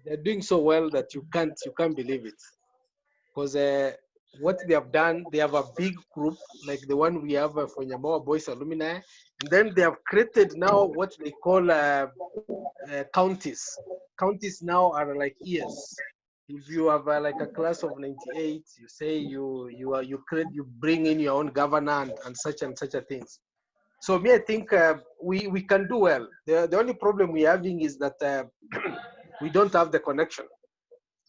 They're doing so well that you can't believe it. Because what they have done, they have a big group like the one we have for Nyamagwa Boys Alumni, and then they have created now what they call counties. Counties now are like years. If you have like a class of 98, you say you bring in your own governor and such a things. So me, I think we can do well. The only problem we're having is that we don't have the connection.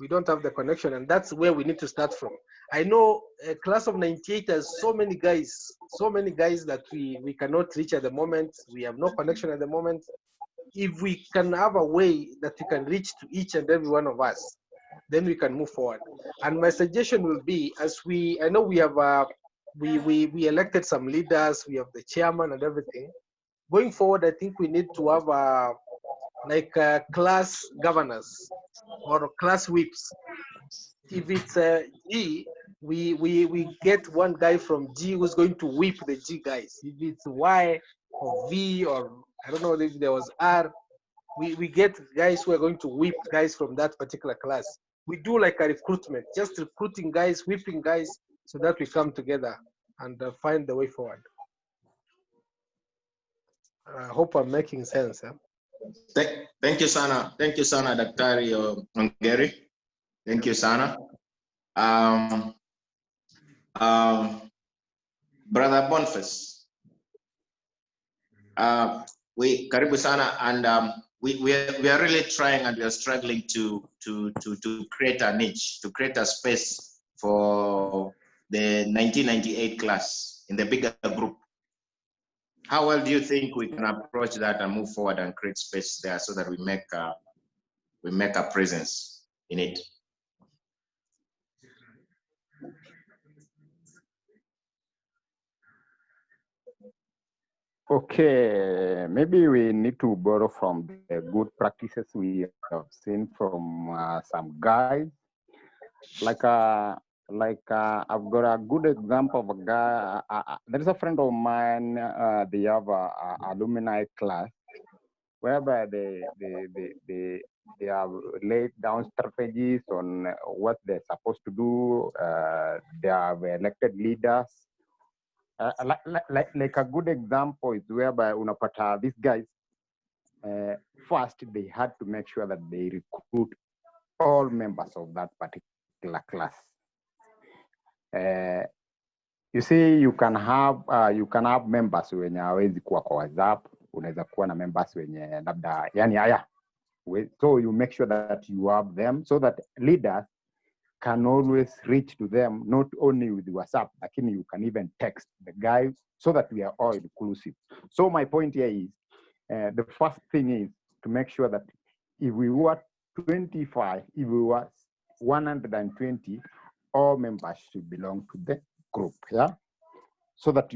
We don't have the connection, and that's where we need to start from. I know a class of 98 has so many guys that we cannot reach at the moment. We have no connection at the moment. If we can have a way that we can reach to each and every one of us, then we can move forward. And my suggestion will be, I know we have we elected some leaders, we have the chairman and everything. Going forward, I think we need to have class governors or class whips. If it's G, we get one guy from G who's going to whip the G guys. If it's Y or V or I don't know if there was R, we get guys who are going to whip guys from that particular class. We do like a recruitment, just recruiting guys, whipping guys, so that we come together and find the way forward. I hope I'm making sense. Thank you, Sana. Thank you, Sana, Daktari Ongeri. Thank you, Sana. Brother Boniface, we karibu Sana, and we are really trying and we are struggling to create a niche, to create a space for the 1998 class in the bigger group. How well do you think we can approach that and move forward and create space there so that we make a presence in it? Okay, maybe we need to borrow from the good practices we have seen from some guys. I've got a good example of a guy. There is a friend of mine. They have a alumni class whereby they have laid down strategies on what they're supposed to do. They have elected leaders. Like a good example is whereby unapata these guys first they had to make sure that they recruit all members of that particular class. You see, you can have members wenye hawezi kuwa kwa WhatsApp, unaweza kuwa na members wenye labda yani haya. So you make sure that you have them so that leaders can always reach to them, not only with WhatsApp, lakini you can even text the guy so that we are all inclusive. So my point here is, the first thing is to make sure that if we were 25, if we were 120, all members should belong to the group, yeah? So that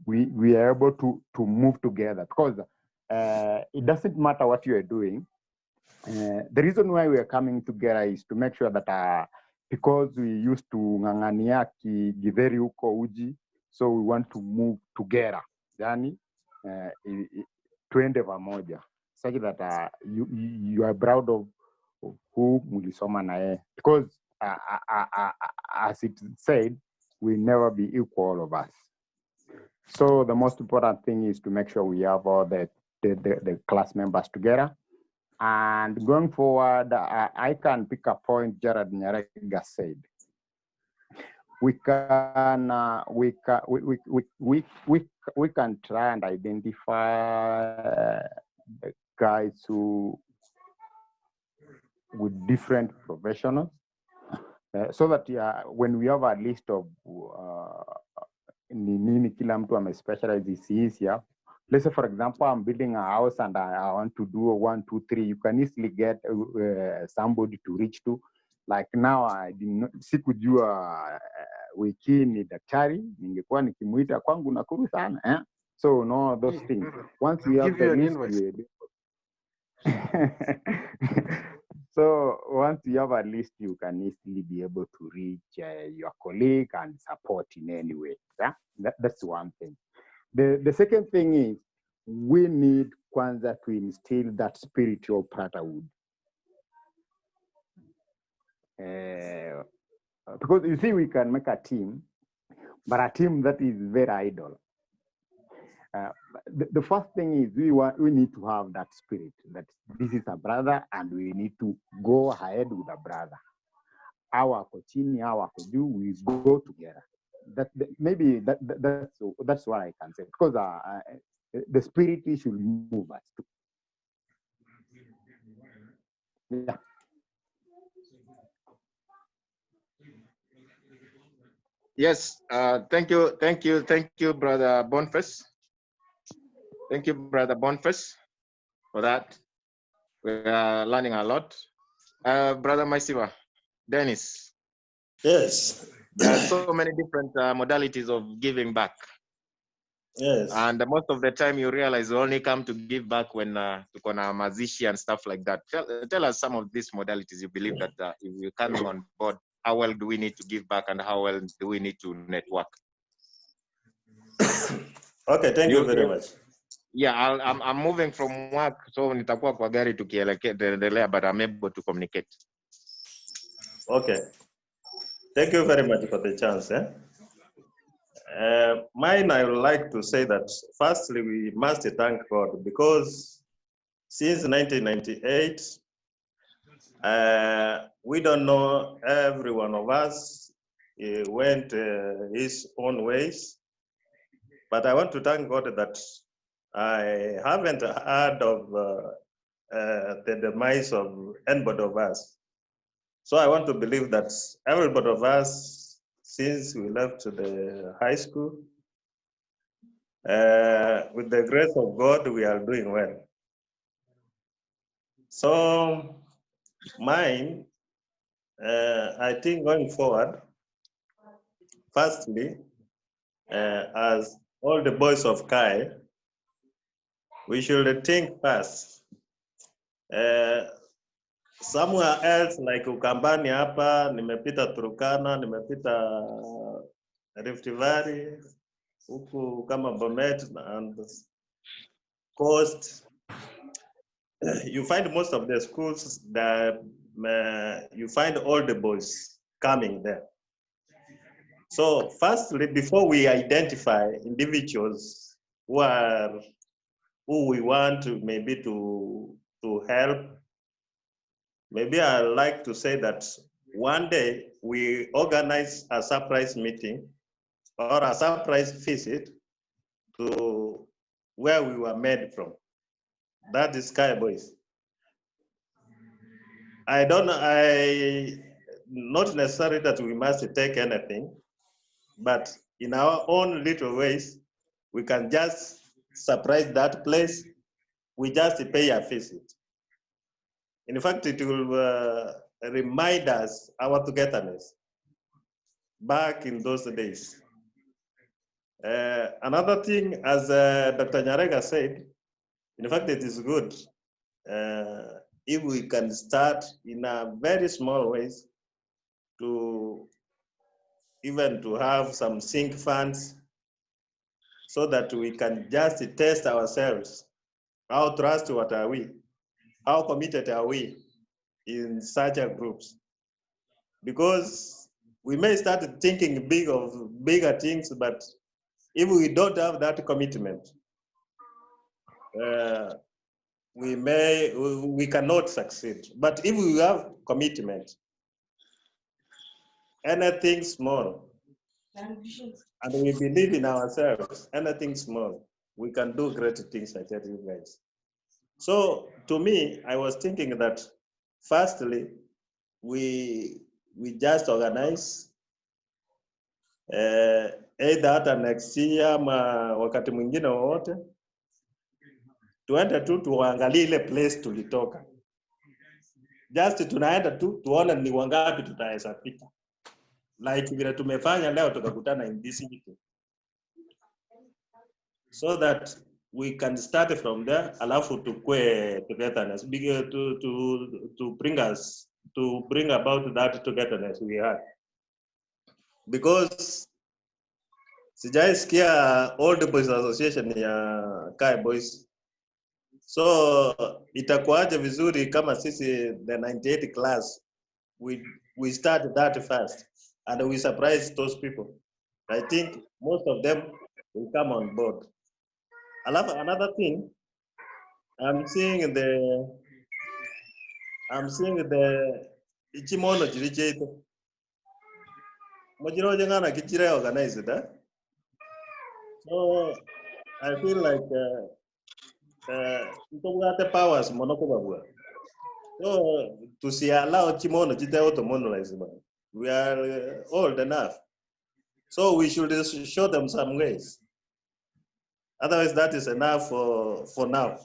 we are able to move together, because it doesn't matter what you are doing. The reason why we are coming together is to make sure that because we used to ng'ang'ania githeri huko uji, so we want to move together, yani tuende pamoja, such that you are proud of who mulisoma na yeye, because as it said, we never be equal, all of us. So the most important thing is to make sure we have all the class members together. And going forward, I can pick a point Jared Nyarega said. We can try and identify the guys who with different professionals, so that when we have a list of nini kila mtu specialize is easier. Let's say, for example, I'm building a house and I want to do a 1, 2, 3. You can easily get somebody to reach to. Like now, I didn't sikujua wiki ni daktari, ningekuwa nikimuita kwangu nakuru sana, eh? So no, those things. Once we have the list, so once you have a list, you can easily be able to reach your colleague and support in any way. Yeah, that's one thing. The second thing is we need kwanza to instill that spiritual brotherhood. Because you see, we can make a team, but a team that is very idle. The first thing is we need to have that spirit that this is a brother and we need to go ahead with a brother. Our chini, our juu, we go together. Maybe that's what I can say, because the spirit should move us too. Yeah. Yes, thank you, Brother Boniface. Thank you, Brother Boniface, for that. We are learning a lot. Brother Maisiva, Dennis. Yes. There are so many different modalities of giving back. Yes. And most of the time you realize you only come to give back when tuko na mazishi and stuff like that. Tell us some of these modalities you believe that if you're coming on board, how well do we need to give back and how well do we need to network? Okay, thank you very much. Yeah, I'm moving from work, so nitakuwa kwa gari tukiendelea, but I'm able to communicate. Okay. Thank you very much for the chance. Mine, I would like to say that firstly, we must thank God, because since 1998, we don't know, every one of us went his own ways. But I want to thank God that I haven't heard of the demise of anybody of us. So I want to believe that everybody of us, since we left the high school, with the grace of God, we are doing well. So mine, I think going forward, firstly, as all the boys of Kai, we should think first. Somewhere else like Ukambani hapa, nimepita Turkana, nimepita Rift Valley, huku kama Bomet and Coast. You find most of the schools that you find all the boys coming there. So firstly, before we identify individuals who we want to maybe to help, maybe I like to say that one day we organize a surprise meeting or a surprise visit to where we were made from. That is Sky Boys. Not necessarily that we must take anything, but in our own little ways, we can just surprise that place. We just pay a visit. In fact, it will remind us our togetherness back in those days. Another thing, as Dr. Nyarega said, in fact, it is good if we can start in a very small ways to even to have some sync funds so that we can just test ourselves. How trustworthy are we? How committed are we in such a groups? Because we may start thinking big of bigger things, but if we don't have that commitment, we cannot succeed. But if we have commitment, anything small, and we believe in ourselves, anything small, we can do great things, I tell you guys. So to me, I was thinking that firstly, we just organize either hata next year ama wakati mwingine wowote, tuende tu tuangalie ile place tulitoka. Just tunaenda tu tuone ni wangapi tutaweza pita. Like vile tumefanya leo tukakutana in this meeting. So that we can start from there, alafu tukue togetherness, to bring about that togetherness we had. Because sijaisikia Old Boys Association ya Kai Boys. So itakuwaje vizuri kama sisi the 98 class we start that fast and we surprise those people. I think most of them will come on board. Another thing, I'm seeing the ichimono chiricheto. Mojiro jengana kichire organized, huh? So I feel like the powers monokobabwa. So to see allow chimono chiteo to monolize, we are old enough. So we should show them some ways. Otherwise, that is enough for now.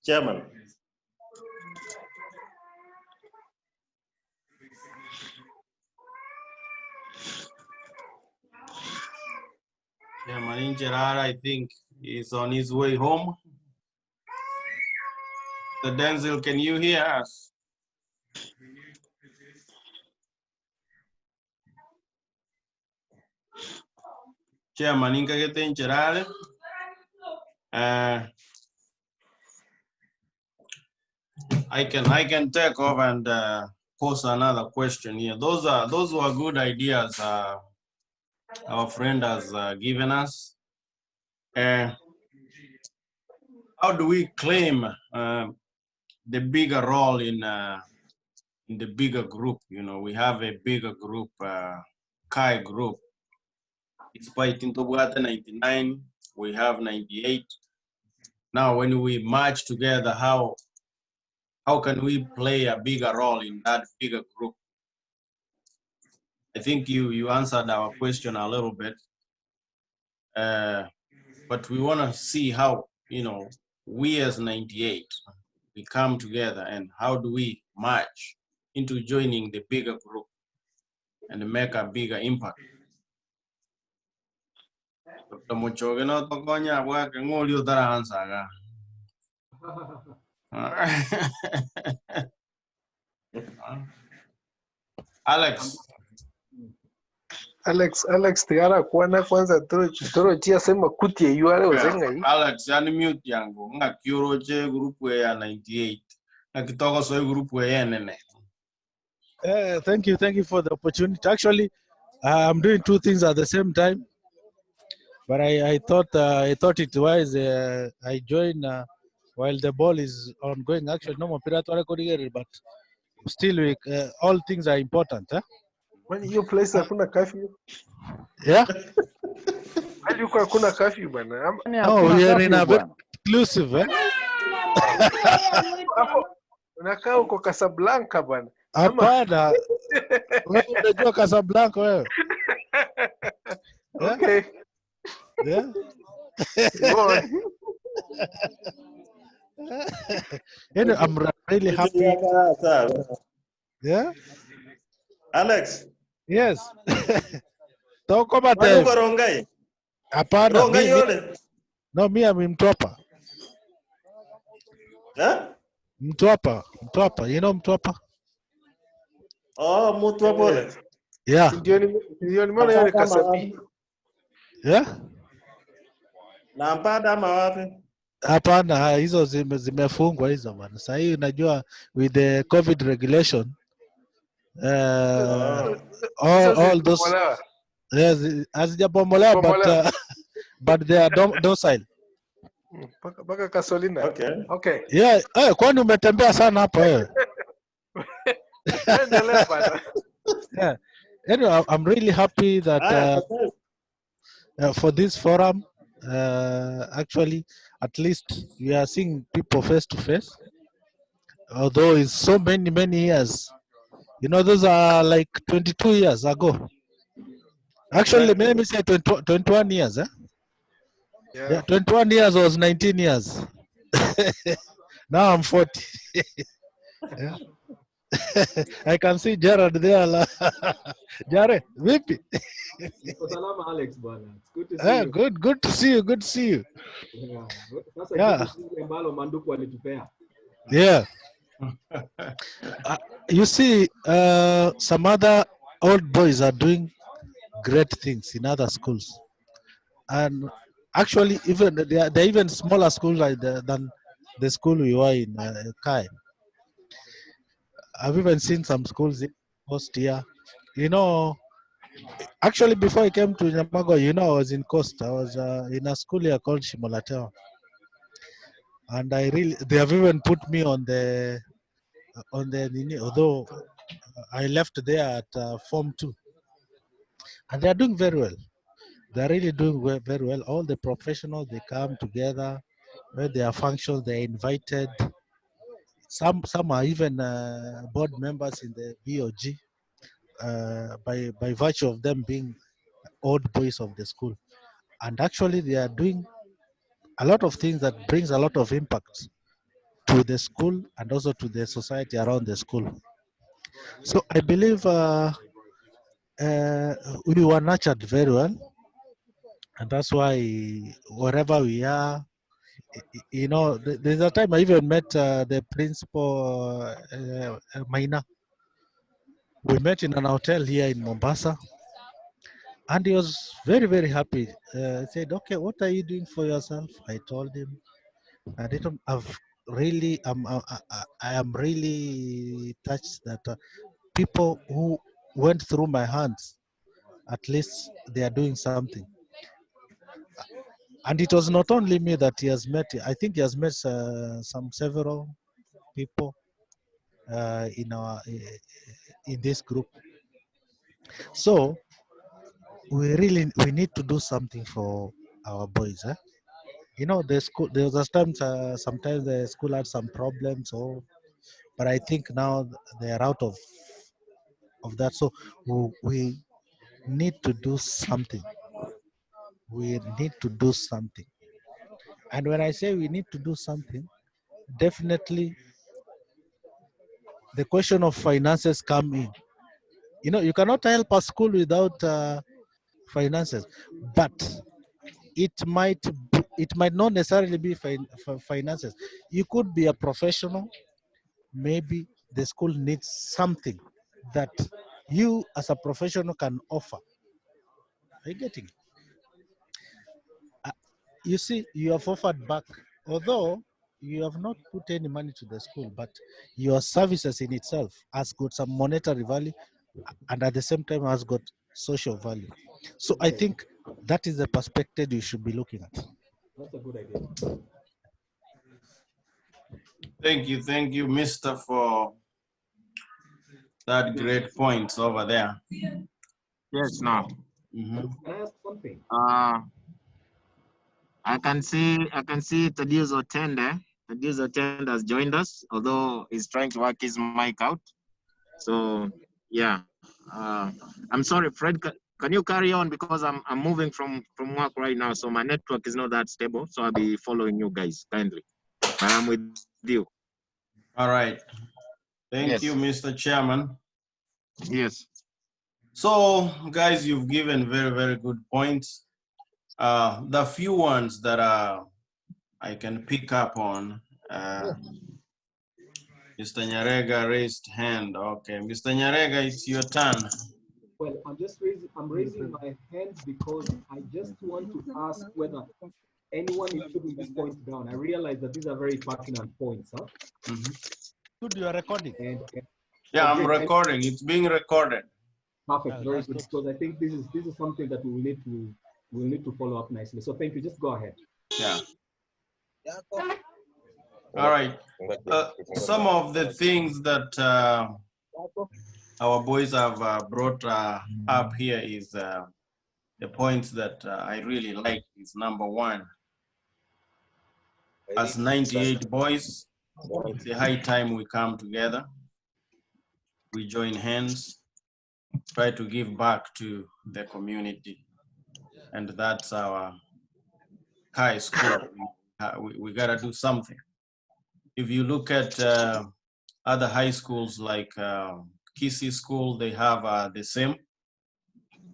Chairman. Chairman Gerard, I think, is on his way home. The Denzel, can you hear us? Chairman Ingagete Gerard. I can take off and pose another question here. Those were good ideas our friend has given us. How do we claim the bigger role in the bigger group? You know, we have a bigger group, Kai group. Despite in Tobugata 99, we have 98. Now, when we march together, how can we play a bigger role in that bigger group? I think you answered our question a little bit, but we want to see how, you know, we as 98, we come together and how do we march into joining the bigger group and make a bigger impact. Dr. Muchoge no tokonya bwa ngoli utara answer. Alex tigara kuana kwanza toro chia sema kutie yuare ozenga hii. Alex yani mute yangu nga kioro che group ya 98 na kitoko so group ya nene. Thank you for the opportunity. Actually, I'm doing two things at the same time, but I thought it wise. I join while the ball is ongoing. Actually, no more pirate, but still, all things are important. When you place hakuna curfew? Yeah. Hali yuko hakuna curfew bana. No, we are in a very exclusive. Unakaa huko Casablanca bana. Hapana. Wewe unajua Casablanca wewe? Okay. Yeah. I'm really happy. Yeah. Alex. Yes. Toko mate. Uko Rongai? Hapana. Rongai yole. No, I'm Mtwapa. Huh? Mtwapa. You know Mtwapa? Oh, Mtwapa ole. Yeah. Ndio nimeona yale Kasabi. Yeah? Na Mpada ama wapi? Hapana, hizo zimefungwa hizo bana. Sasa hii unajua with the COVID regulation all those yes, hazijabomolewa but they are docile. Paka Kasolina. Okay. Yeah, kwani umetembea sana hapa wewe? Endelea bana. Yeah. Anyway, I'm really happy that for this forum, actually, at least we are seeing people face to face. Although it's so many years, you know, those are like 22 years ago. Actually, let me say 21 years. Yeah, 21 years was 19 years. Now I'm 40. Yeah. I can see Jared there. Jared, vipi? Salama Alex bwana. Good to see you. Good to see you. Good to see you. Yeah. Ambalo Manduku alitupea. Yeah. You see, some other old boys are doing great things in other schools, and actually, even they're even smaller schools than the school we were in, Kai. I've even seen some schools in Coast here. You know, actually, before I came to Nyamagwa, you know, I was in Coast. I was in a school here called Shimolateo. And they have even put me on the, although I left there at Form 2. And they are doing very well. They are really doing very well. All the professionals, they come together. When there are functions, they're invited. Some are even board members in the BOG by virtue of them being old boys of the school. And actually, they are doing a lot of things that brings a lot of impact to the school and also to the society around the school. So I believe we were nurtured very well, and that's why wherever we are, you know, there's a time I even met the principal, Maina. We met in an hotel here in Mombasa, and he was very, very happy. He said, "Okay, what are you doing for yourself?" I told him, "I didn't. I've really, I am really touched that people who went through my hands, at least they are doing something." And it was not only me that he has met. I think he has met several people in this group. So we need to do something for our boys. You know, the school. There was times sometimes the school had some problems, but I think now they are out of that. So we need to do something. We need to do something. And when I say we need to do something, definitely the question of finances come in. You know, you cannot help a school without finances, but it might not necessarily be finances. You could be a professional. Maybe the school needs something that you as a professional can offer. Are you getting it? You see, you have offered back, although you have not put any money to the school, but your services in itself has got some monetary value and at the same time has got social value. So I think that is the perspective you should be looking at. That's a good idea. Thank you, Mister, for that great points over there. Yes, now. Mm-hmm. Can I ask something? I can see Tadius Otende. Tadius Otende has joined us, although he's trying to work his mic out. So yeah, I'm sorry, Fred. Can you carry on, because I'm moving from work right now, so my network is not that stable. So I'll be following you guys kindly. But I'm with you. All right. Thank Yes. you, Mr. Chairman. Yes. So, guys, you've given very, very good points. The few ones that I can pick up on, Mr. Nyarega raised hand. Okay, Mr. Nyarega, it's your turn. Well, I'm raising my hand because I just want to ask whether anyone is putting these points down. I realize that these are very pertinent points, huh? Mm-hmm. Good, you are recording. Yeah, I'm recording. It's being recorded. Perfect, very good. Because I think this is something that we'll need to follow up nicely. So thank you. Just go ahead. Yeah. All right. Some of the things that our boys have brought up here is the points that I really like is number one. As 98 boys, it's a high time we come together. We join hands, try to give back to the community. And that's our high school. We gotta do something. If you look at other high schools like Kisii School, they have the same.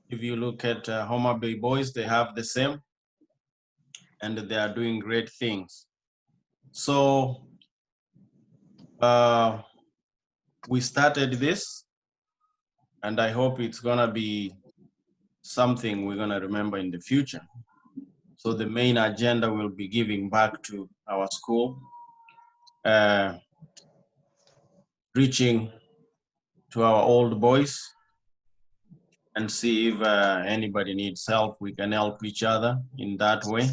If you look at Homa Bay Boys, they have the same. And they are doing great things. So we started this, and I hope it's gonna be something we're gonna remember in the future. So the main agenda will be giving back to our school, reaching to our old boys and see if anybody needs help. We can help each other in that way.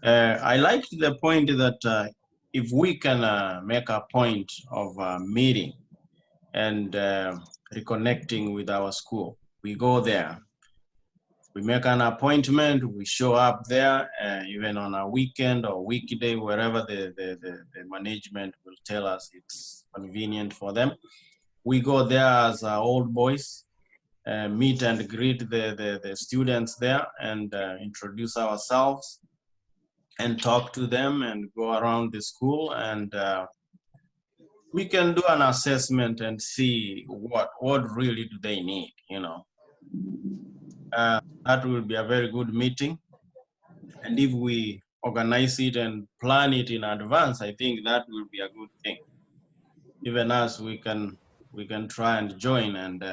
I liked the point that if we can make a point of meeting and reconnecting with our school, we go there. We make an appointment, we show up there, even on a weekend or weekday, wherever the management will tell us it's convenient for them. We go there as old boys, meet and greet the students there and introduce ourselves and talk to them and go around the school, and we can do an assessment and see what really do they need, you know. That will be a very good meeting. And if we organize it and plan it in advance, I think that will be a good thing. Even us, we can try and join and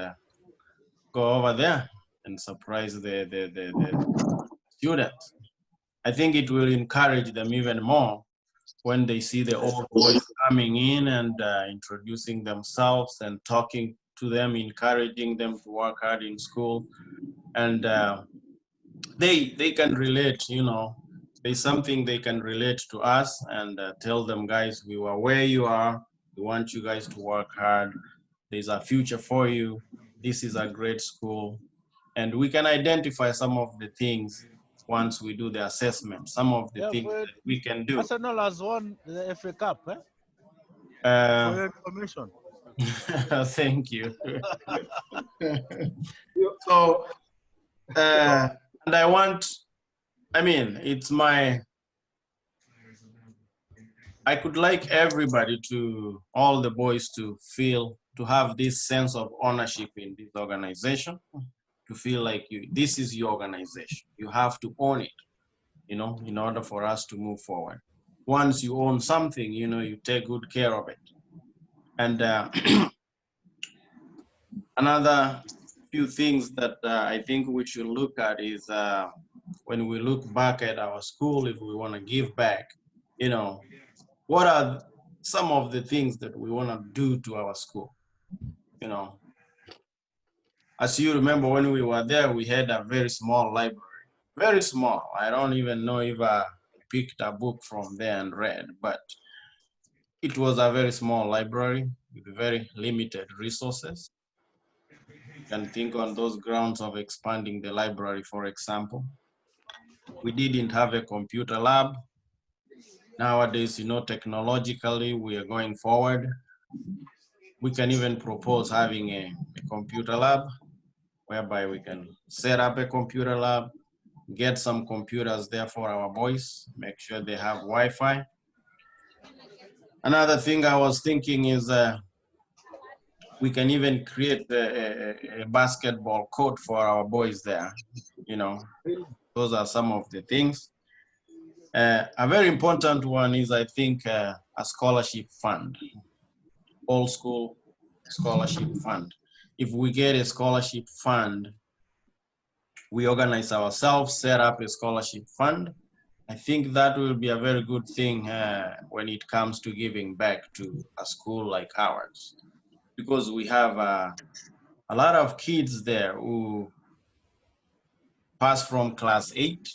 go over there and surprise the students. I think it will encourage them even more when they see the old boys coming in and introducing themselves and talking to them, encouraging them to work hard in school. And they can relate, you know, there's something they can relate to us and tell them, guys, we were where you are. We want you guys to work hard. There's a future for you. This is a great school. And we can identify some of the things once we do the assessment, some of the things that we can do. Arsenal has won the FA Cup, for your information. Thank you. So, and I mean, I could like everybody all the boys to have this sense of ownership in this organization, to feel like this is your organization. You have to own it, you know, in order for us to move forward. Once you own something, you know, you take good care of it. And another few things that I think we should look at is when we look back at our school, if we want to give back, you know, what are some of the things that we want to do to our school? You know, as you remember, when we were there, we had a very small library, very small. I don't even know if I picked a book from there and read, but it was a very small library with very limited resources. You can think on those grounds of expanding the library, for example. We didn't have a computer lab. Nowadays, you know, technologically, we are going forward. We can even propose having a computer lab whereby we can set up a computer lab, get some computers there for our boys, make sure they have Wi-Fi. Another thing I was thinking is we can even create a basketball court for our boys there. You know, those are some of the things. A very important one is, I think, a scholarship fund, all school scholarship fund. If we get a scholarship fund, we organize ourselves, set up a scholarship fund. I think that will be a very good thing when it comes to giving back to a school like ours, because we have a lot of kids there who pass from class 8.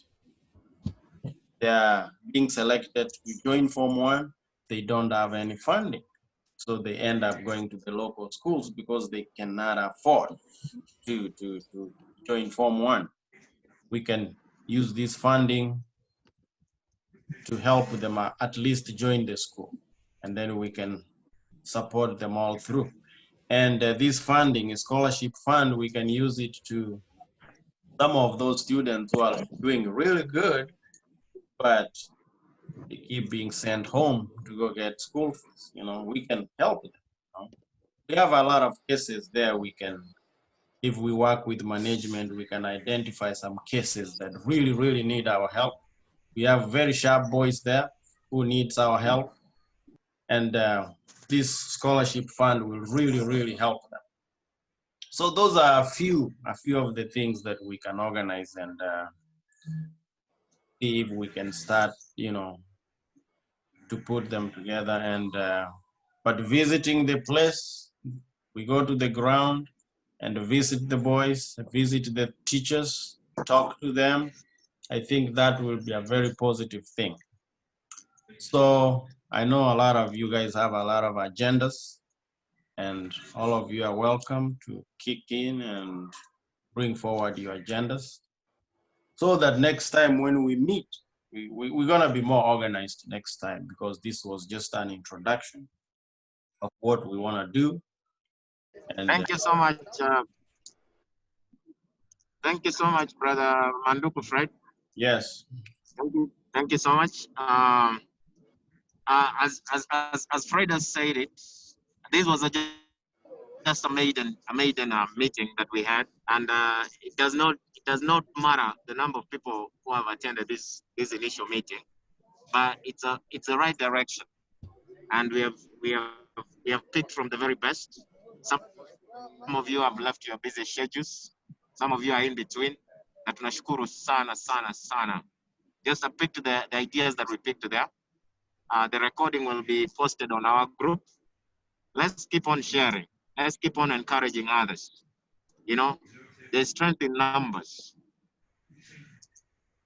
They are being selected to join Form 1. They don't have any funding. So they end up going to the local schools because they cannot afford to join Form 1. We can use this funding to help them at least join the school, and then we can support them all through. And this funding, a scholarship fund, we can use it to some of those students who are doing really good, but they keep being sent home to go get school fees. You know, we can help them. You know? We have a lot of cases there. We can, if we work with management, we can identify some cases that really, really need our help. We have very sharp boys there who needs our help. And this scholarship fund will really, really help them. So those are a few of the things that we can organize and see if we can start, you know, to put them together. And but visiting the place, We go to the ground and visit the boys, visit the teachers, talk to them. I think that will be a very positive thing. So I know a lot of you guys have a lot of agendas, and all of you are welcome to kick in and bring forward your agendas so that next time when we meet, we're going to be more organized next time, because this was just an introduction of what we want to do. And Thank you so much. Thank you so much, Brother Manduku Fred. yes. Thank you so much. As Fred has said it, this was just a maiden meeting that we had, and it does not matter the number of people who have attended this initial meeting, but it's a right direction, and we have picked from the very best. Some of you have left your busy schedules. Some of you are in between. Na tunashukuru sana sana sana. Just to pick the ideas that we picked there. The recording will be posted on our group. Let's keep on sharing. Let's keep on encouraging others. You know, there's strength in numbers.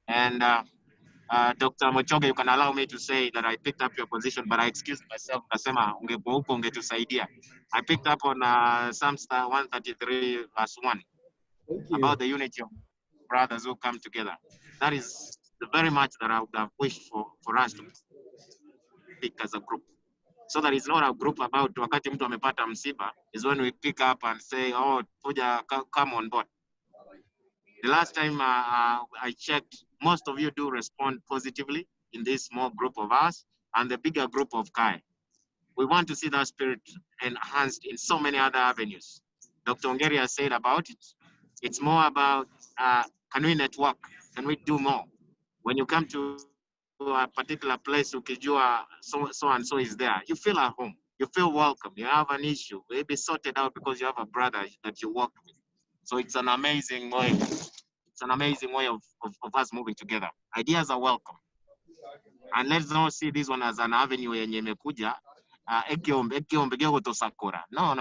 And Dr. Mochoge, you can allow me to say that I picked up your position, but I excused myself. I picked up on Psalms 133 verse 1 about the unity of brothers who come together. That is very much that I would have wished for us to pick as a group. So that it's not a group about wakati mtu amepata msiba, is when we pick up and say, oh, Puja, come on board. The last time I checked, most of you do respond positively in this small group of us and the bigger group of Kai. We want to see that spirit enhanced in so many other avenues. Dr. Ongeri has said about it. It's more about, can we network? Can we do more? When you come to a particular place, ukijua so and so is there, you feel at home. You feel welcome. You have an issue, maybe sorted out because you have a brother that you worked with. So it's an amazing way. It's an amazing way of us moving together. Ideas are welcome. And let's not see this one as an avenue yenye imekuja ekiombe tosakora. No.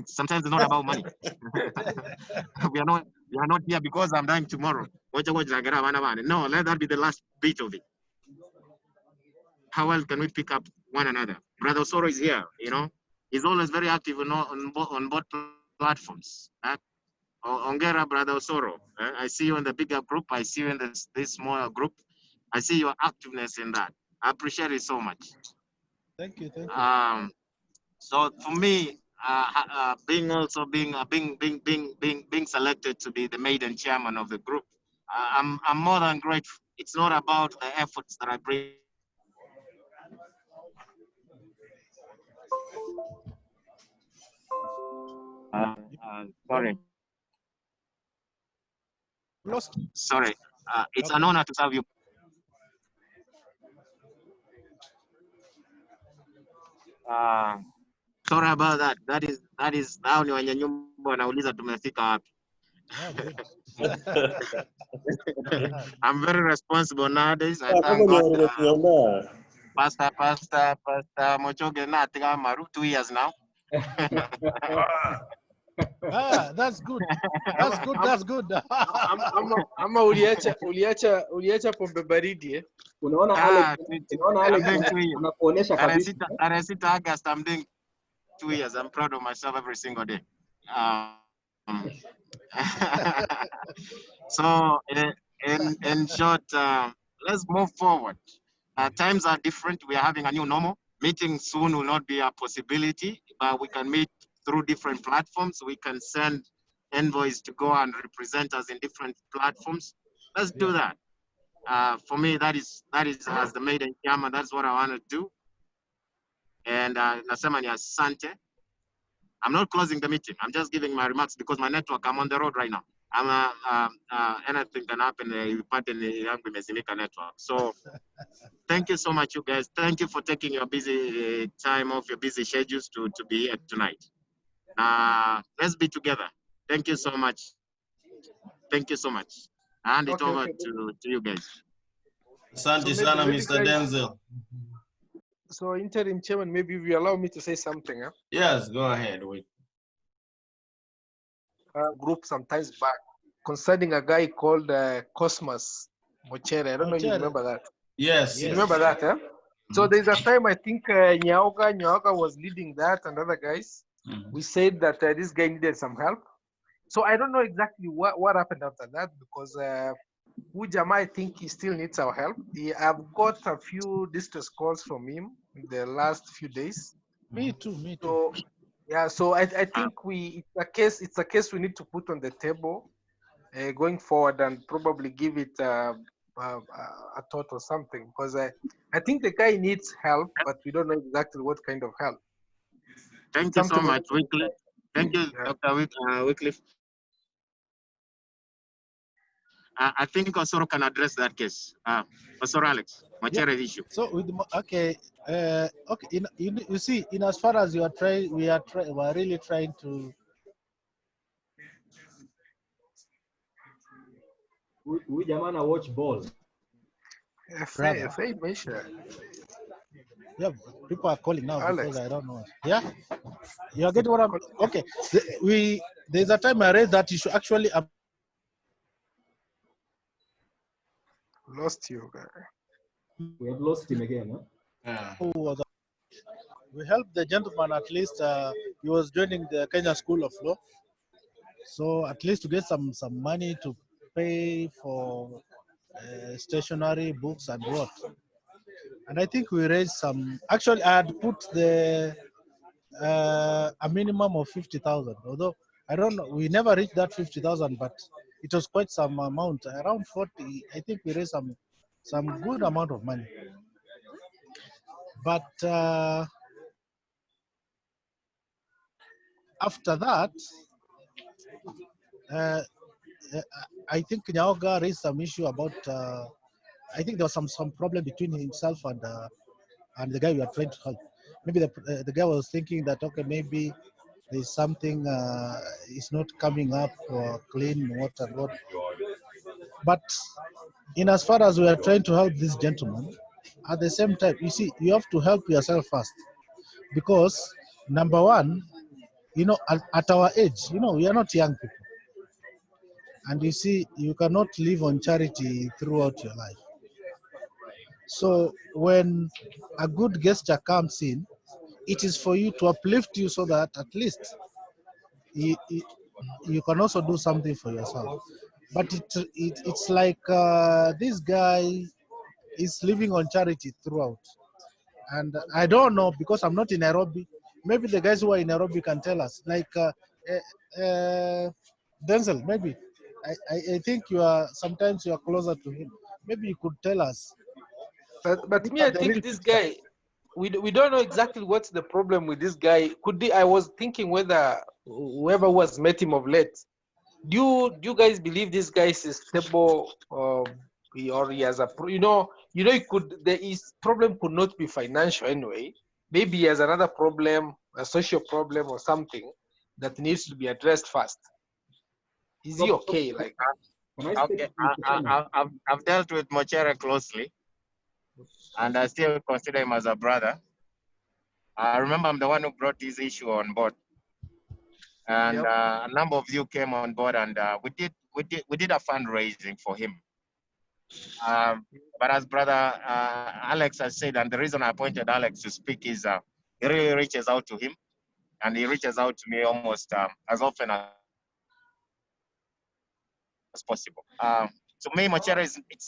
Sometimes it's not about money. we are not here because I'm dying tomorrow. No, let that be the last bit of it. How else can we pick up one another? Brother Osoro is here, you know. He's always very active on both platforms. Ongera, Brother Osoro. I see you in the bigger group. I see you in this smaller group. I see your activeness in that. I appreciate it so much. Thank you. So for me, being selected to be the maiden chairman of the group, I'm more than grateful. It's not about the efforts that I bring. Sorry. Lost. Sorry. It's Okay. an honor to serve you. Sorry about that. That is now ni wenye nyumba wanauliza tumefika wapi. Oh, good. I'm very responsible nowadays. I thank God. Pastor Mochoge na tika maru 2 years now. That's good. That's good. Ama uliacha pombe baridi eh? Unaona Alex anakuonesha kabisa. Tarehe 6 August, I'm doing 2 years. I'm proud of myself every single day. So in short, let's move forward. Times are different. We are having a new normal. Meeting soon will not be a possibility, but we can meet through different platforms. We can send envoys to go and represent us in different platforms. Let's do that. For me, that is as the maiden chairman, that's what I want to do. And nasema ni asante. I'm not closing the meeting. I'm just giving my remarks because my network, I'm on the road right now. Anything can happen. Network. So thank you so much, you guys. Thank you for taking your busy time off your busy schedules to be here tonight. Let's be together. Thank you so much. Thank you so much. I hand it over to you guys. Asante sana, Mr. Denzel. So interim chairman, maybe if you allow me to say something, huh? Yes, go ahead. Group sometimes back concerning a guy called Cosmos Mochere. I don't know if you Mochere. remember that. Yes, You yes. remember that, huh? So there's a time I think Nyaoga was leading that and other guys. We said that this guy needed some help. So I don't know exactly what happened after that because Ujama, I think he still needs our help. I've got a few distress calls from him in the last few days. Me too. So yeah, so I think it's a case we need to put on the table going forward and probably give it a thought or something because I think the guy needs help, but we don't know exactly what kind of help. Thank you so Something much, Wycliffe. Thank you, yeah. Dr. Wycliffe. I think Osoro can address that case. Osoro Alex, Mochere issue. So with okay, okay. You see, in as far as you are trying, we are really trying to. We jamana watch ball. Brother. Yeah, people are calling now Alex. because I don't know. Yeah, you are getting what I'm. Okay, there's a time I raised that issue. Actually, Lost you. We have lost him again, huh? We helped the gentleman at least. He was joining the Kenya School of Law, so at least to get some money to pay for stationery, books, and what. And I think we raised some. Actually, I had put a minimum of 50,000. Although I don't know, we never reached that 50,000, but it was quite some amount, around 40. I think we raised some good amount of money. But after that, I think Nyaoga raised some issue about. I think there was some problem between himself and the guy we are trying to help. Maybe the guy was thinking that okay, maybe there's something is not coming up or clean water. But in as far as we are trying to help this gentleman, at the same time, you see, you have to help yourself first, because number one, you know, at our age, you know, we are not young people. And you see, you cannot live on charity throughout your life. So when a good gesture comes in, it is for you to uplift you so that at least you can also do something for yourself. But it's like this guy is living on charity throughout. And I don't know because I'm not in Nairobi. Maybe the guys who are in Nairobi can tell us. Like Denzel, maybe. I think sometimes you are closer to him. Maybe you could tell us. But me, I think this guy, we don't know exactly what's the problem with this guy. I was thinking whether whoever was met him of late, do you guys believe this guy is stable, or he has a his problem could not be financial anyway. Maybe he has another problem, a social problem or something that needs to be addressed first. Is he okay? Like, okay, I've dealt with Mochere closely, and I still consider him as a brother. I remember I'm the one who brought this issue on board, and a number of you came on board, and we did a fundraising for him. But as brother Alex has said, and the reason I appointed Alex to speak is he really reaches out to him, and he reaches out to me almost as often as possible. To me, Mochere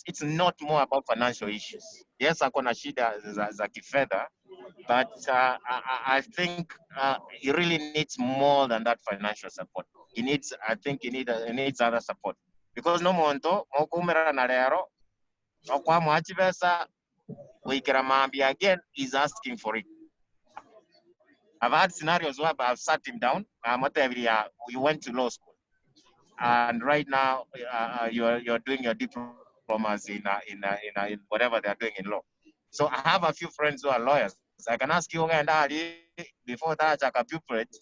it's not more about financial issues. Yes, akona shida za kifedha, but I think he really needs more than that financial support. I think he needs other support, because no monto mokumera na lero okwa mwachivesa wikira mambi again is asking for it. I've had scenarios where I've sat him down. You went to law school, and right now you're doing your diplomas in whatever they're doing in law. So I have a few friends who are lawyers. I can ask you and before that like a pupilate,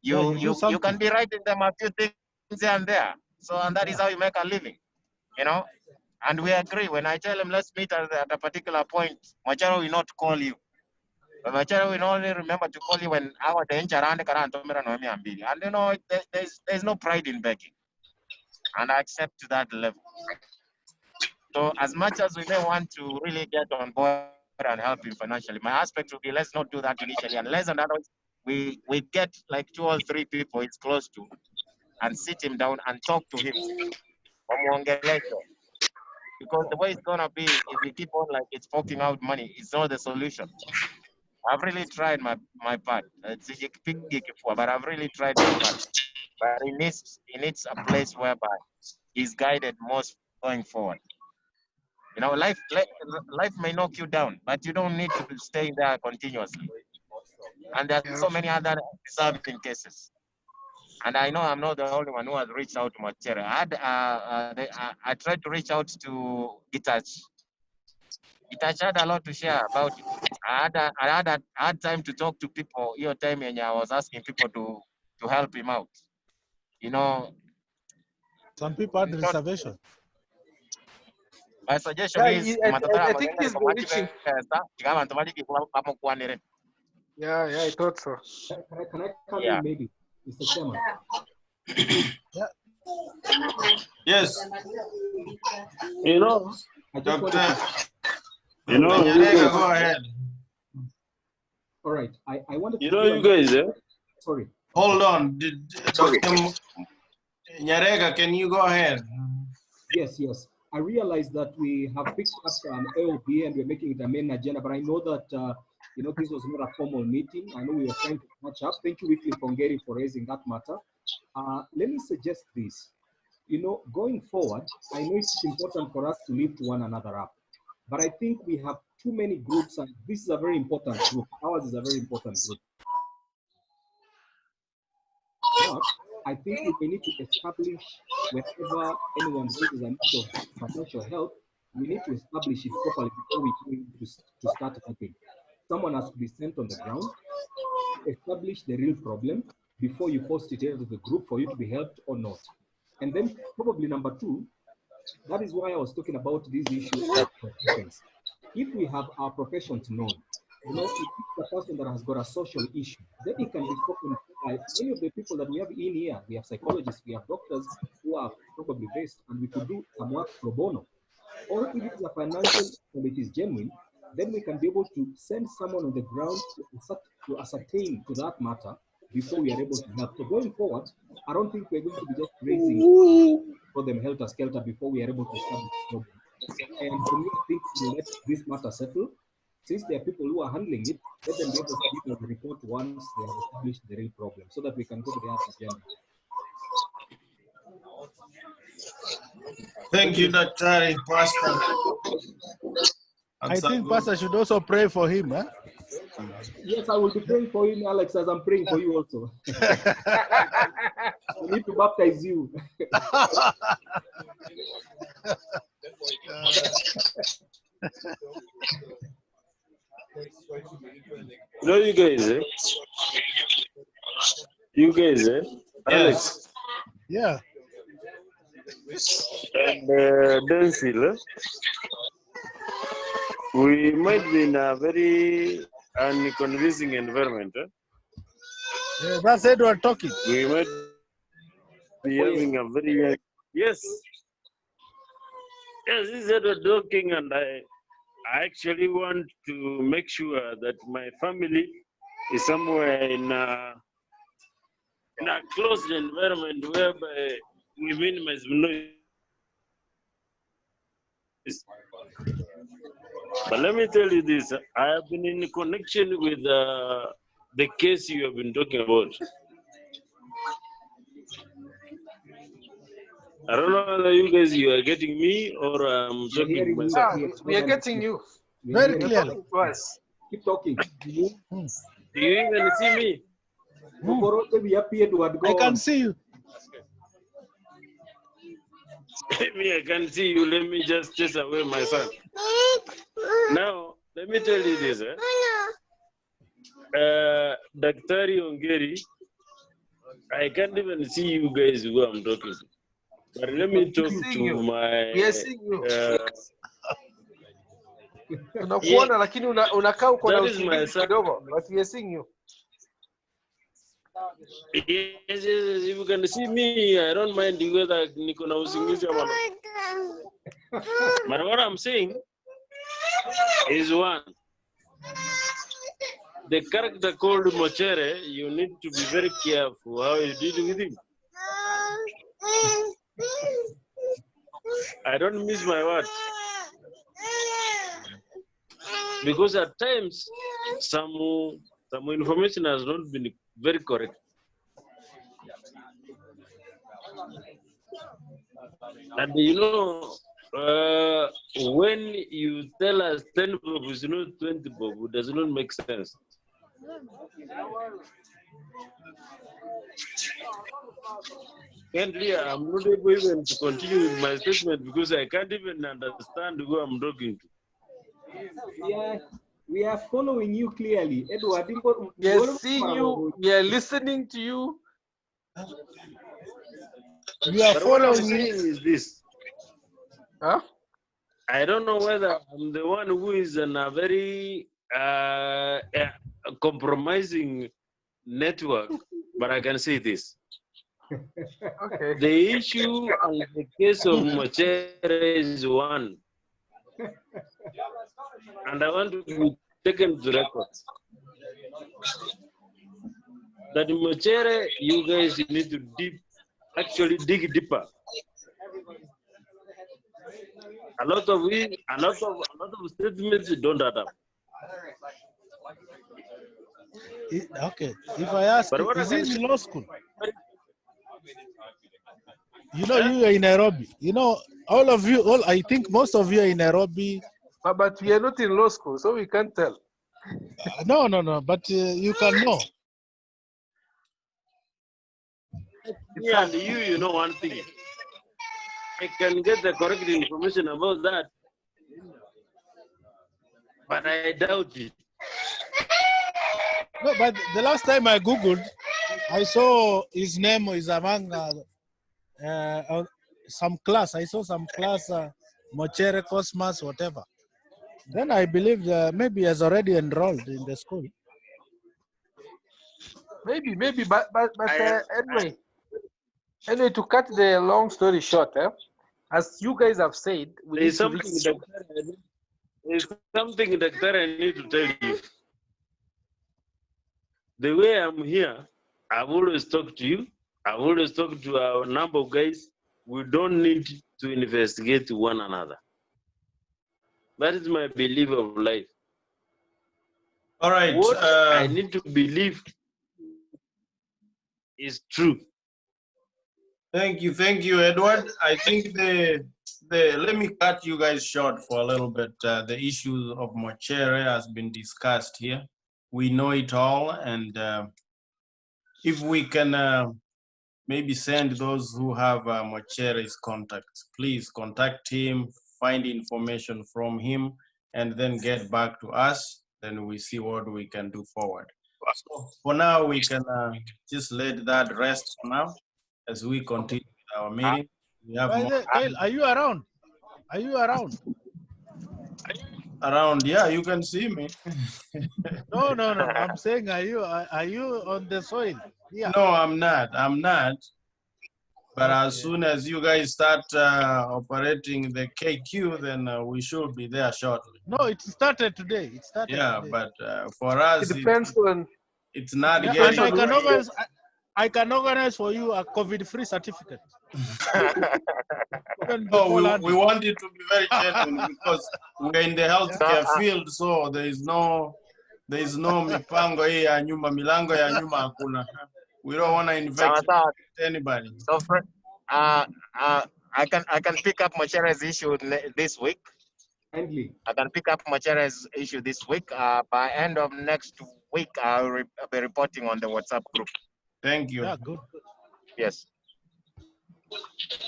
you can be writing them a few things here and there. So, and that is how you make a living, you know. And we agree. When I tell him let's meet at a particular point, Mochere will not call you. But we only remember to call you when our danger around the and you know there's no pride in begging, and I accept to that level. So as much as we may want to really get on board and help him financially, my aspect will be let's not do that initially, unless and otherwise we get like 2 or 3 people it's close to and sit him down and talk to him. Because the way it's gonna be, if we keep on like it's forking out money, it's not the solution. I've really tried my part. It's a big but I've really tried my part. But it needs a place whereby he's guided most going forward. You know, life may knock you down, but you don't need to be staying there continuously. And there are so many other deserving cases. And I know I'm not the only one who has reached out to Machere. I tried to reach out to Gitach. Gitach had a lot to share about it. I had time to talk to people. Your time, and I was asking people to help him out. You know, some people had reservation. My suggestion is, I think he's been reaching. Yeah, I thought so. Can I come in maybe, Mr. Chairman? Yes. You know, Doctor. You know, go ahead. All right. I wanted to. You know, you guys. Sorry. Hold on, Dr. Nyarega, can you go ahead? Yes. I realize that we have picked up an AOB and we're making it a main agenda, but I know that you know, this was not a formal meeting. I know we were trying to catch up. Thank you, Weekly Fongeri, for raising that matter. Let me suggest this. You know, going forward, I know it's important for us to lift one another up, but I think we have too many groups, and this is a very important group. Ours is a very important group. But I think we need to establish, whenever anyone raises a need of financial help, we need to establish it properly before we go to start helping. Someone has to be sent on the ground, establish the real problem before you post it into the group for you to be helped or not. And then probably number 2, that is why I was talking about these issues of professions. If we have our professions known, you know, if it's a person that has got a social issue, then it can be spoken by many of the people that we have in here. We have psychologists, we have doctors who are probably based, and we could do some work pro bono. Or if it is a financial and it is genuine, then we can be able to send someone on the ground to ascertain to that matter before we are able to help. So going forward, I don't think we're going to be just raising for them helter-skelter before we are able to establish the problem. And for me, I think we let this matter settle. Since there are people who are handling it, let them be able to give us the report once they have established the real problem so that we can go to the other agenda. Thank you, Dr. Pastor. I think Pastor should also pray for him. Huh? Yes, I will be praying for him, Alex, as I'm praying for you also. I need to baptize you. No, you guys, You guys, Alex. Yeah. And Densil, we might be in a very unconvincing environment. Yeah, that's Edward talking. We might be having a very yes. Yes, this is Edward talking, and I actually want to make sure that my family is somewhere in a closed environment whereby we minimize noise. But let me tell you this, I have been in connection with the case you have been talking about. I don't know whether you guys are getting me or I'm talking myself. We are getting you. Very clearly. Keep talking. Do you even see me? I can see you. Me, I can see you. Let me just chase away my son. Now, let me tell you this. Dr. Ongeri, I can't even see you guys who I'm talking to. But let me talk to my... Tunakuona lakini unakaa uko na That is my usingizi son. kidogo, but we are seeing you. Yes, if you can see me, I don't mind you whether niko na usingizi ama not. But what I'm saying is one, the character called Mochere, you need to be very careful how you deal with him. I don't miss my words. Because at times, some information has not been very correct. And when you tell us 10 bob is not 20 bob, it does not make sense. Currently, I'm not able even to continue with my statement because I can't even understand who I'm talking to. We are following you clearly. Edward, we are seeing you, we are listening to you. You are But what I'm following saying is this. Huh? I don't know whether I'm the one who is in a very compromising network, but I can say this. Okay. The issue on the case of Mochere is one. And I want to be taken to record. That Mochere, you guys need to dig deeper. A lot of statements don't add up. Okay, if I ask But you, what I is can he say, in law school? You know, you are in Nairobi. You know, I think most of you are in Nairobi. But we are not in law school, so we can't tell. No, but you can know. me and you know one thing. I can get the correct information about that, but I doubt it. No, but the last time I Googled, I saw his name is among some class. I saw some class, Mochere, Cosmas, whatever. Then I believe maybe he has already enrolled in the school. Maybe, but anyway, to cut the long story short, as you guys have said, There's something that I need to tell you. The way I'm here, I've always talked to you. I've always talked to a number of guys. We don't need to investigate one another. That is my belief of life. All right. What I need to believe is true. Thank you, Edward. I think let me cut you guys short for a little bit. The issue of Mochere has been discussed here. We know it all, and if we can maybe send those who have Mochere's contacts, please contact him, find information from him, and then get back to us. Then we see what we can do forward. So for now, we can just let that rest for now as we continue with our meeting. We have Kyle, are you around? Are you around? Around, yeah, you can see me. No. I'm saying, are you on the soil? Yeah. No, I'm not. But okay. As soon as you guys start operating the KQ, then we should be there shortly. No, it started today. Yeah, today. But for us, it depends on. It's not yeah, getting. And I can organize for you a COVID-free certificate. We want it to be very genuine because we're in the healthcare field, so there is no mipango hii ya nyuma, milango ya nyuma hakuna. We don't want to infect anybody. So, I can pick up Mochere's issue this week. Kindly. I can pick up Mochere's issue this week. By end of next week, I'll be reporting on the WhatsApp group. Thank you. Yeah, good. Yes.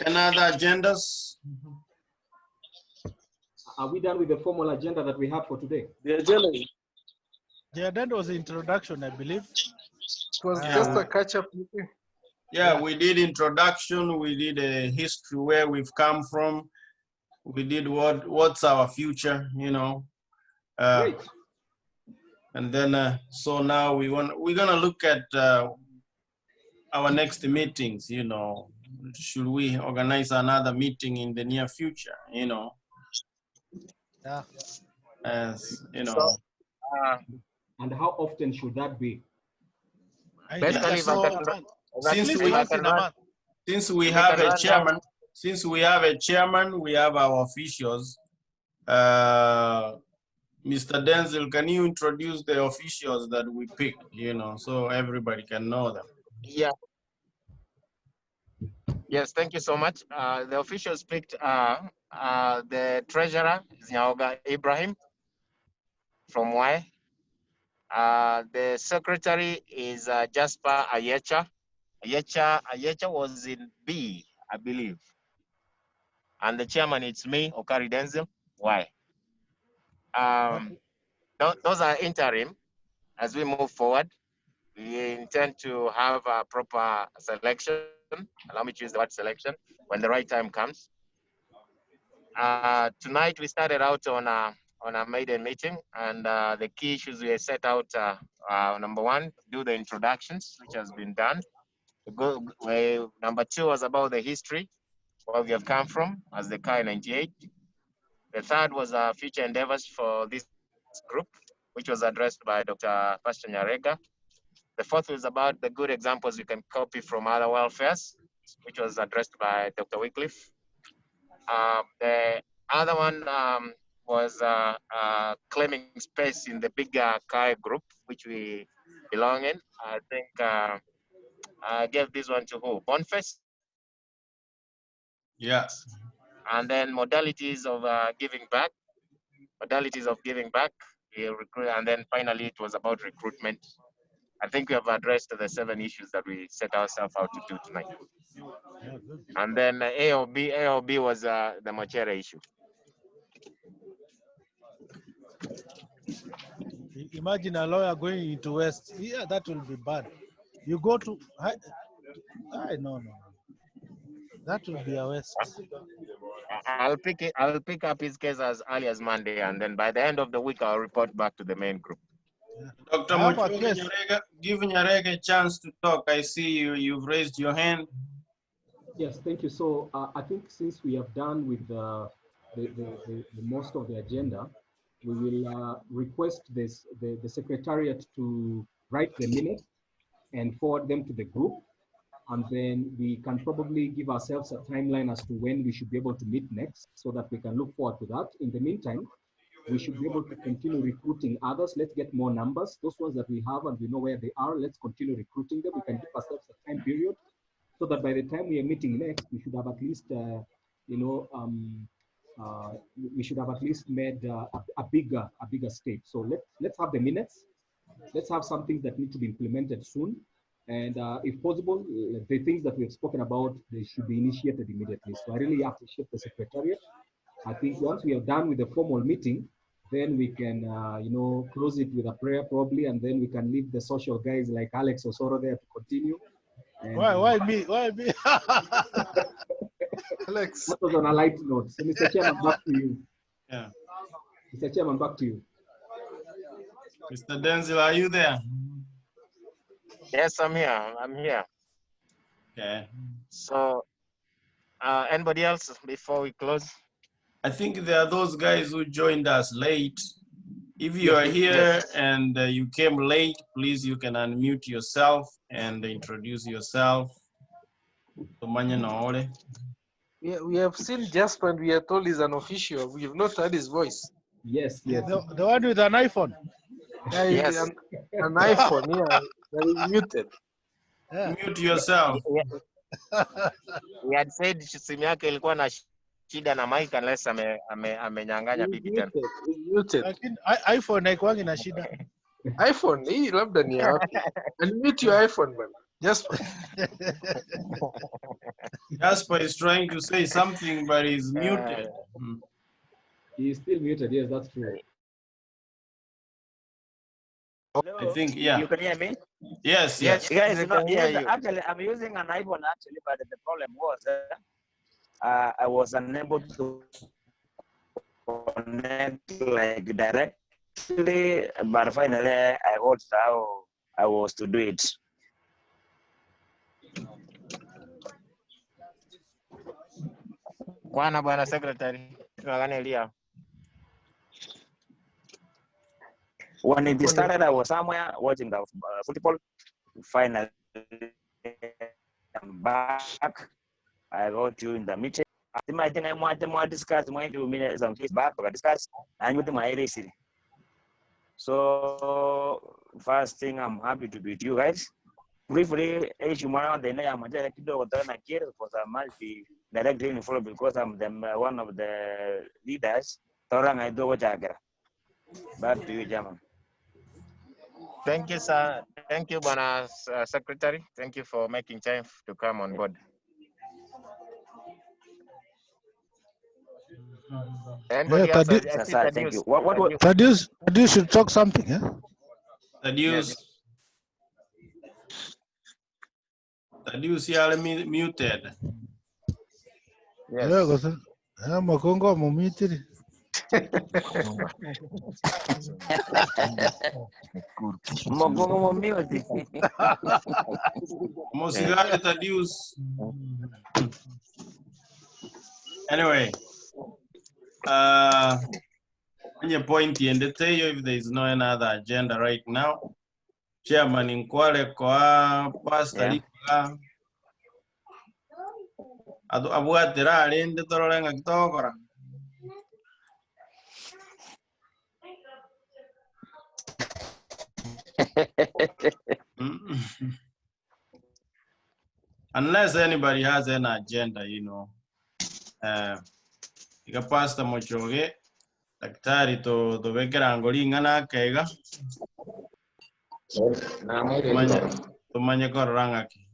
Another agendas? Are we done with the formal agenda that we have for today? The agenda was the introduction, I believe. It was just a catch-up meeting. Yeah, we did introduction. We did a history where we've come from. We did what's our future, Uh, Great. and then, so now we're gonna look at our next meetings. You know, should we organize another meeting in the near future? You know, Yeah. as you So, know. And how often should that be? I think basically, at if I least can, in a month. At Since least if we I once can in a run, month. since we if we have can a run down, chairman, since we have a chairman, we have our officials. Mr. Denzel, can you introduce the officials that we picked, you know, so everybody can know them? yeah, yes, thank you so much. The officials picked the treasurer is Nyamagwa Ibrahim from Y. The secretary is Jasper Ayecha. Ayecha was in B, I believe. And the chairman, it's me, Okari Denzel. Y. Those are interim. As we move forward, we intend to have a proper selection. Allow me to use the word selection when the right time comes. Tonight we started out on a maiden meeting, and the key issues we set out. Number one, do the introductions, which has been done. Number two was about the history, where we have come from as the Kai 98. The third was future endeavors for this group, which was addressed by Dr. Pastor Nyarega. The fourth was about the good examples we can copy from other welfares, which was addressed by Dr. Wycliffe. The other one was claiming space in the bigger Kai group, which we belong in. I think I gave this one to who? Boniface. Yeah. And then modalities of giving back. Modalities of giving back. And then finally, it was about recruitment. I think we have addressed the 7 issues that we set ourselves out to do tonight. And then AOB was the Machere issue. Imagine a lawyer going into West. Yeah, that will be bad. You go to, no. That will be a waste. I'll pick up his case as early as Monday, and then by the end of the week, I'll report back to the main group. Dr. I have a Muchoge, case. give Nyarega a chance to talk. I see you've raised your hand. Yes, thank you. So I think since we have done with the most of the agenda, we will request the secretariat to write the minutes and forward them to the group. And then we can probably give ourselves a timeline as to when we should be able to meet next so that we can look forward to that. In the meantime, we should be able to continue recruiting others. Let's get more numbers. Those ones that we have and we know where they are, let's continue recruiting them. We can give ourselves a time period so that by the time we are meeting next, we should have at least, we should have at least made a bigger step. So let's have the minutes. Let's have some things that need to be implemented soon. And if possible, the things that we've spoken about, they should be initiated immediately. So I really appreciate the secretariat. I think once we are done with the formal meeting, then we can, close it with a prayer probably, and then we can leave the social guys like Alex Osoro there to continue. And, Why me? Why me? Alex. That was on a light note. So Mr. Chairman, back to you. Yeah. Mr. Chairman, back to you. Mr. Denzel, are you there? Yes, I'm here. Okay. So, anybody else before we close? I think there are those guys who joined us late. If you are here Yes. and you came late, please, you can unmute yourself and introduce yourself. We have seen Jasper and we are told he's an official. We have not heard his voice. Yes. The one with an iPhone. Yes. An iPhone, yeah. That is muted. Yeah. Mute yourself. We had said simu yake ilikuwa na shida na mic unless amenyang'anya bibi tena. He's muted. Lakini iPhone haikuwangi na shida. iPhone, hii labda ni ya wapi? Unmute your iPhone, man. Jasper. Jasper is trying to say something, but he's muted. He is still muted. Yes, that's true. I think, yeah. You can hear me? Yes. Guys, actually, I'm using an iPhone actually, but the problem was I was unable to connect like direct. but finally I got how I was to do it. Kwana bwana secretary, tunaangalia. When it started, I was somewhere watching the football. Finally, I'm back. I got you in the meeting. I think I want to discuss more few minutes some days back. We discuss and with my area city. So first thing, I'm happy to be with you guys. Briefly, as you know, the name I'm directed over there for the multi directly follow because I'm the one of the leaders. Torang I do what back to you, German. Thank you, sir. Thank you, Bwana Secretary. Thank you for making time to come on board. Anybody Yeah, else? I Thaddeus, see Thank Thaddeus. you. What Thaddeus should talk something, yeah? Thaddeus, you're muted. Yeah, Yes. because I'm a Congo muted. Mosigari Thaddeus. Anyway, on your point in the tail, if there is no another agenda right now, Chairman Inkwale kwa Pastor Lika. Abuatira alinde torolenga kitokora. Unless anybody has an agenda, you know. Ika Pastor Mochoge, daktari to vekera angolinga na kega. Tumanye koranga ki.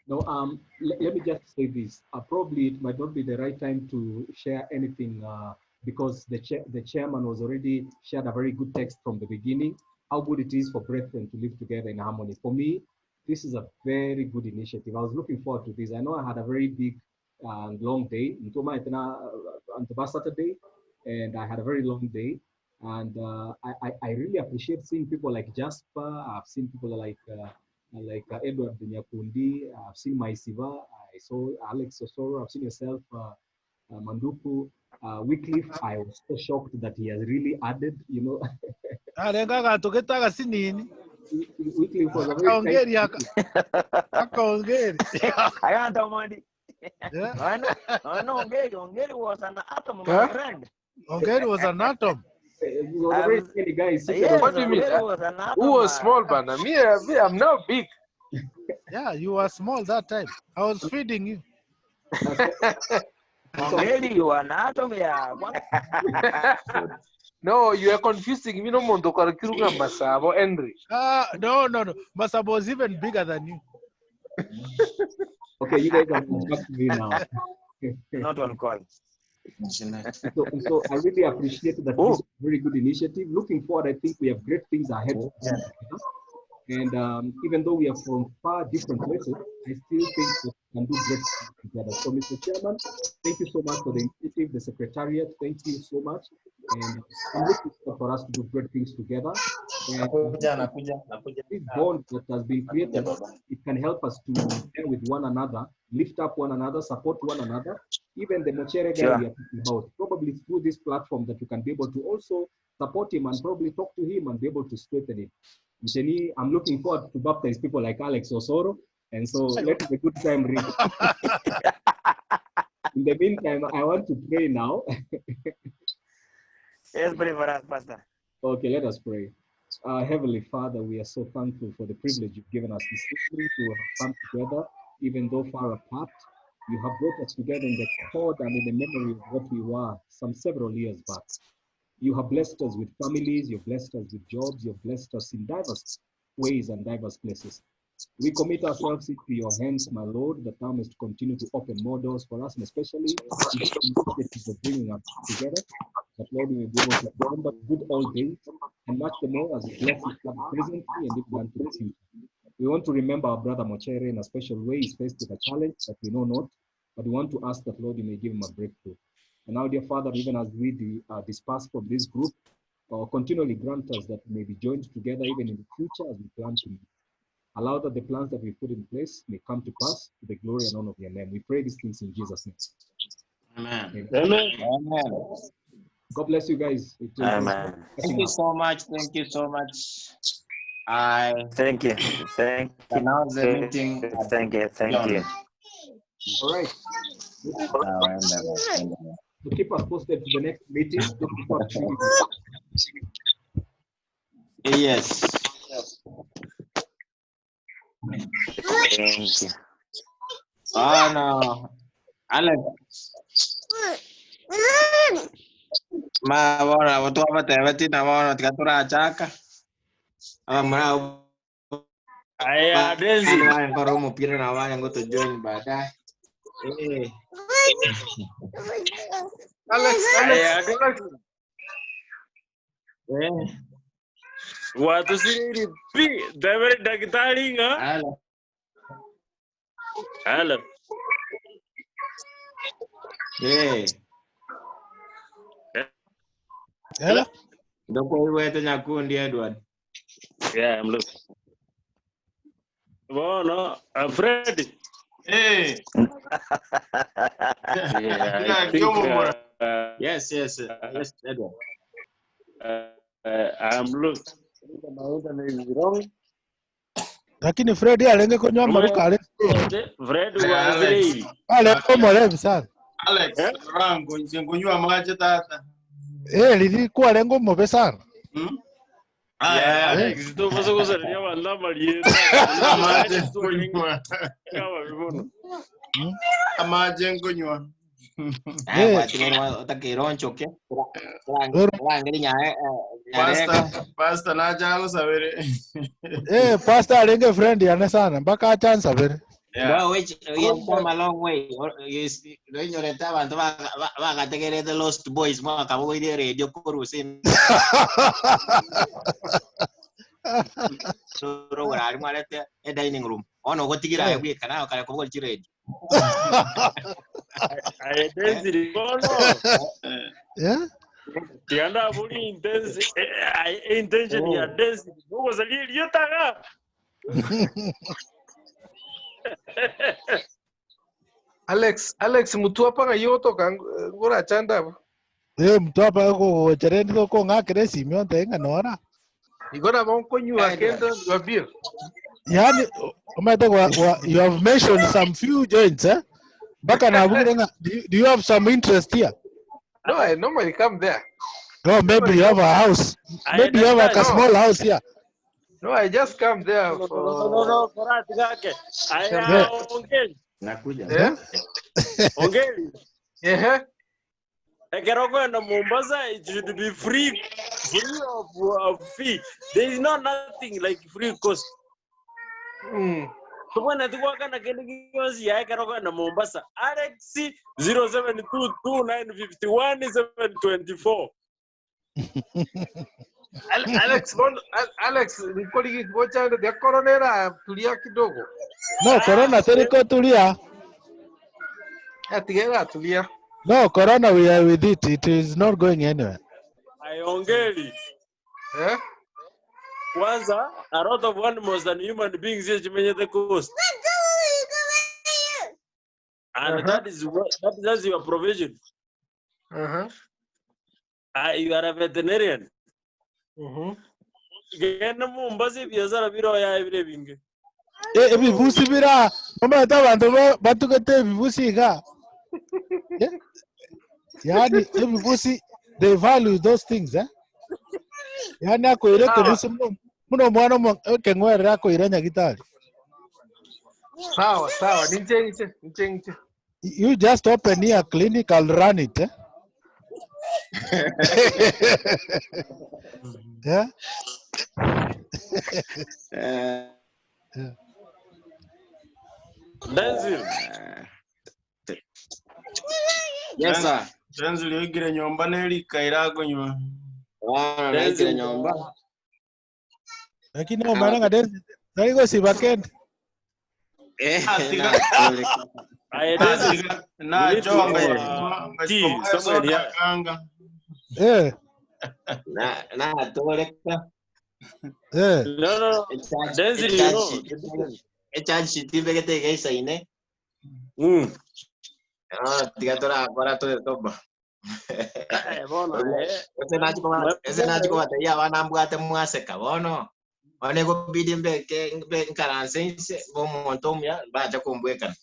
No, let me just say this. Probably it might not be the right time to share anything because the chairman was already shared a very good text from the beginning, how good it is for brethren to live together in harmony. For me, this is a very good initiative. I was looking forward to this. I know I had a very big and long day on Saturday, and I had a very long day. And I really appreciate seeing people like Jasper. I've seen people like Edward Nyakundi, I've seen Maisiva, I saw Alex Osoro, I've seen yourself, Manduku, Wycliffe. I was so shocked that he has really added, you know. Wycliffe was a very I got the money. I know, Ongeri was an atom, my friend. Ongeri was an atom. He was a very skinny guy. Yes, What do you mean? Who was small, Bana? Me, I'm now big. Yeah, you were small that time. I was feeding you. Ongeri, you are an atom, yeah. No, you are confusing me. No, Mondo Karakiruga Masabo, Henry. No. Masabo was even bigger than you. Okay, you guys are back to me now. Not on call. So I really appreciate that. This is a very good initiative. Looking forward, I think we have great things ahead. And even though we are from far different places, I still think that we can do great things together. So, Mr. Chairman, thank you so much for the initiative. The Secretariat, thank you so much. And I'm looking forward for us to do great things together. And this bond that has been created, it can help us to bear with one another, lift up one another, support one another. Even the Mochere guy we are talking about, probably through this platform that you can be able to also support him and probably talk to him and be able to strengthen him. I'm looking forward to baptize people like Alex Osoro, and so let a good time read. In the meantime, I want to pray now. Yes, pray for us, Pastor. Okay, let us pray. Heavenly Father, we are so thankful for the privilege you've given us this evening to have come together, even though far apart. You have brought us together in the thought and in the memory of what we were some several years back. You have blessed us with families, you've blessed us with jobs, you've blessed us in diverse ways and diverse places. We commit ourselves into your hands, my Lord, that thou must continue to open more doors for us, and especially for bringing us together, that Lord, we will be able to remember good old days and much the more as you bless us presently and even unto the future. We want to remember our brother Mochere in a special way. He's faced with a challenge that we know not, but we want to ask that, Lord, you may give him a breakthrough. And now, dear Father, even as we disperse from this group, or continually grant us that we may be joined together even in the future as we plan to live. Allow that the plans that we put in place may come to pass to the glory and honor of your name. We pray these things in Jesus' name. Amen. Amen. Amen. God bless you guys. Amen. Thank you so much. Thank you so much. I Thank you. Thank you. announce the meeting. Thank you. Thank you. All right. So keep us posted to the next meeting. Yes. Thank you. Oh no. Alex. Ma bora watu wabatebeti na bora tikatura chaka. Mara Aya, Denzi. ngoro mupira na wale ngoto join baadaye. Alex. Watu siri pi dawe daktari nga. Hello. Hello. Ndoko iwe nyakundi Edward. Yeah, I'm looking. No, I'm Fred. Hey. Yeah, I think, Yes, Edward. I'm looking. Lakini Fred alenge kunywa maruka ale. Fred waziri. Ale komole sana. Alex, rango nkunywa maji tata. Lilikuwa lengo mobe sana. Alex, tu pasa kusalia wala malieta. Maji kunywa. Kama vibono. Maji kunywa. Pastor na jalo sabere. Pastor alenge friend yana sana mpaka chansa bere. Yeah. Which you come a long way. You know the time and baga take the Lost Boys mwaka boy the radio kurusin. So wala mwalete a dining room. Ono gotigira ya week kana kala ko golchi radio. I density bono. Yeah. Tianda buri intention ya density. Bogo sali yotaka. Alex mutu apa ka yoto kan ngora chanda. Mutu apa ko chereni ko ngakere simio tenga nora. Igora bon konyua kendo wabir. Yani you have mentioned some few joints, eh? Do you have some interest here? No, I normally come there. Oh, maybe you have a house. Maybe you have a small house here. No, I just come there for... No, I ongeli. Yeah? Ongeli. Yeah. Ekeroko Mombasa, it should be free of fee. There is nothing like free cost. So when I do work on a Kenny, I can go to Mombasa. Alex 0722951724. Alex, nikoli ngoja ndio corona tulia kidogo. No, corona teriko tulia. Atigera tulia. No, corona we are with it. It is not going anywhere. I ongeli. Eh? Kwanza, a lot of animals than human beings here to the coast. And that's your provision. You are a veterinarian. Genda Mombasa biashara biro ya everything. Bibusi bira, mama tabantu batukete bibusi ga. Yani bibusi they value those things, eh? Yani akoire kebusi muno mwana kengwere akoire nyagitari. Sawa, ninche. You just open here a clinic, I'll run it, eh? Yeah. Denzil. Yes, sir. Denzil yigire nyomba neli kairago nywa. Yigire nyomba. Lakini no maranga Denzil. Naligo sibakend. Na toleka. Yeah. No. Dancing, you know. The difference. Charge sheet ibegete gaisa ine. Tigatora para to toba. Ese nacho kwa tayia wana mbwate mwaseka bono. One go bidi mbe nkaransense bo montomya bacha kumbweka.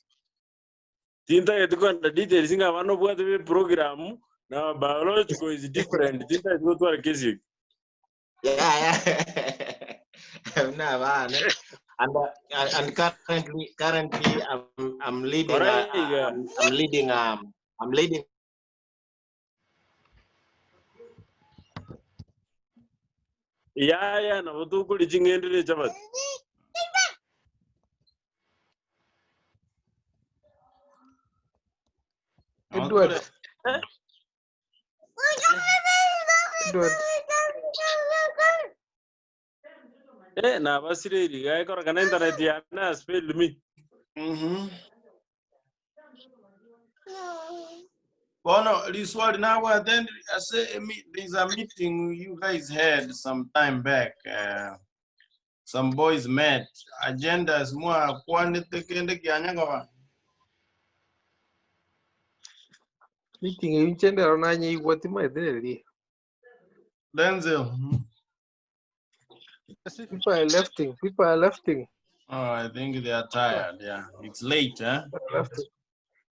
Tinta yetukwanda details inga vano bwate be program na biological is different. Tinta yetukwanda kesi. Yeah. No, man. And currently I'm leading I'm leading Yeah, na watu kuli chingendele chabat. Edward. Na basire liga kora kana internet ya na spell me. Bono, Liswali, now then I say there's a meeting you guys had some time back. Some boys met. Agendas more quantity kende Nyamagwa. Meeting inchende ronanye iwatima edeli. Denzel. People are lefting. Oh, I think they are tired. Yeah, it's late, huh?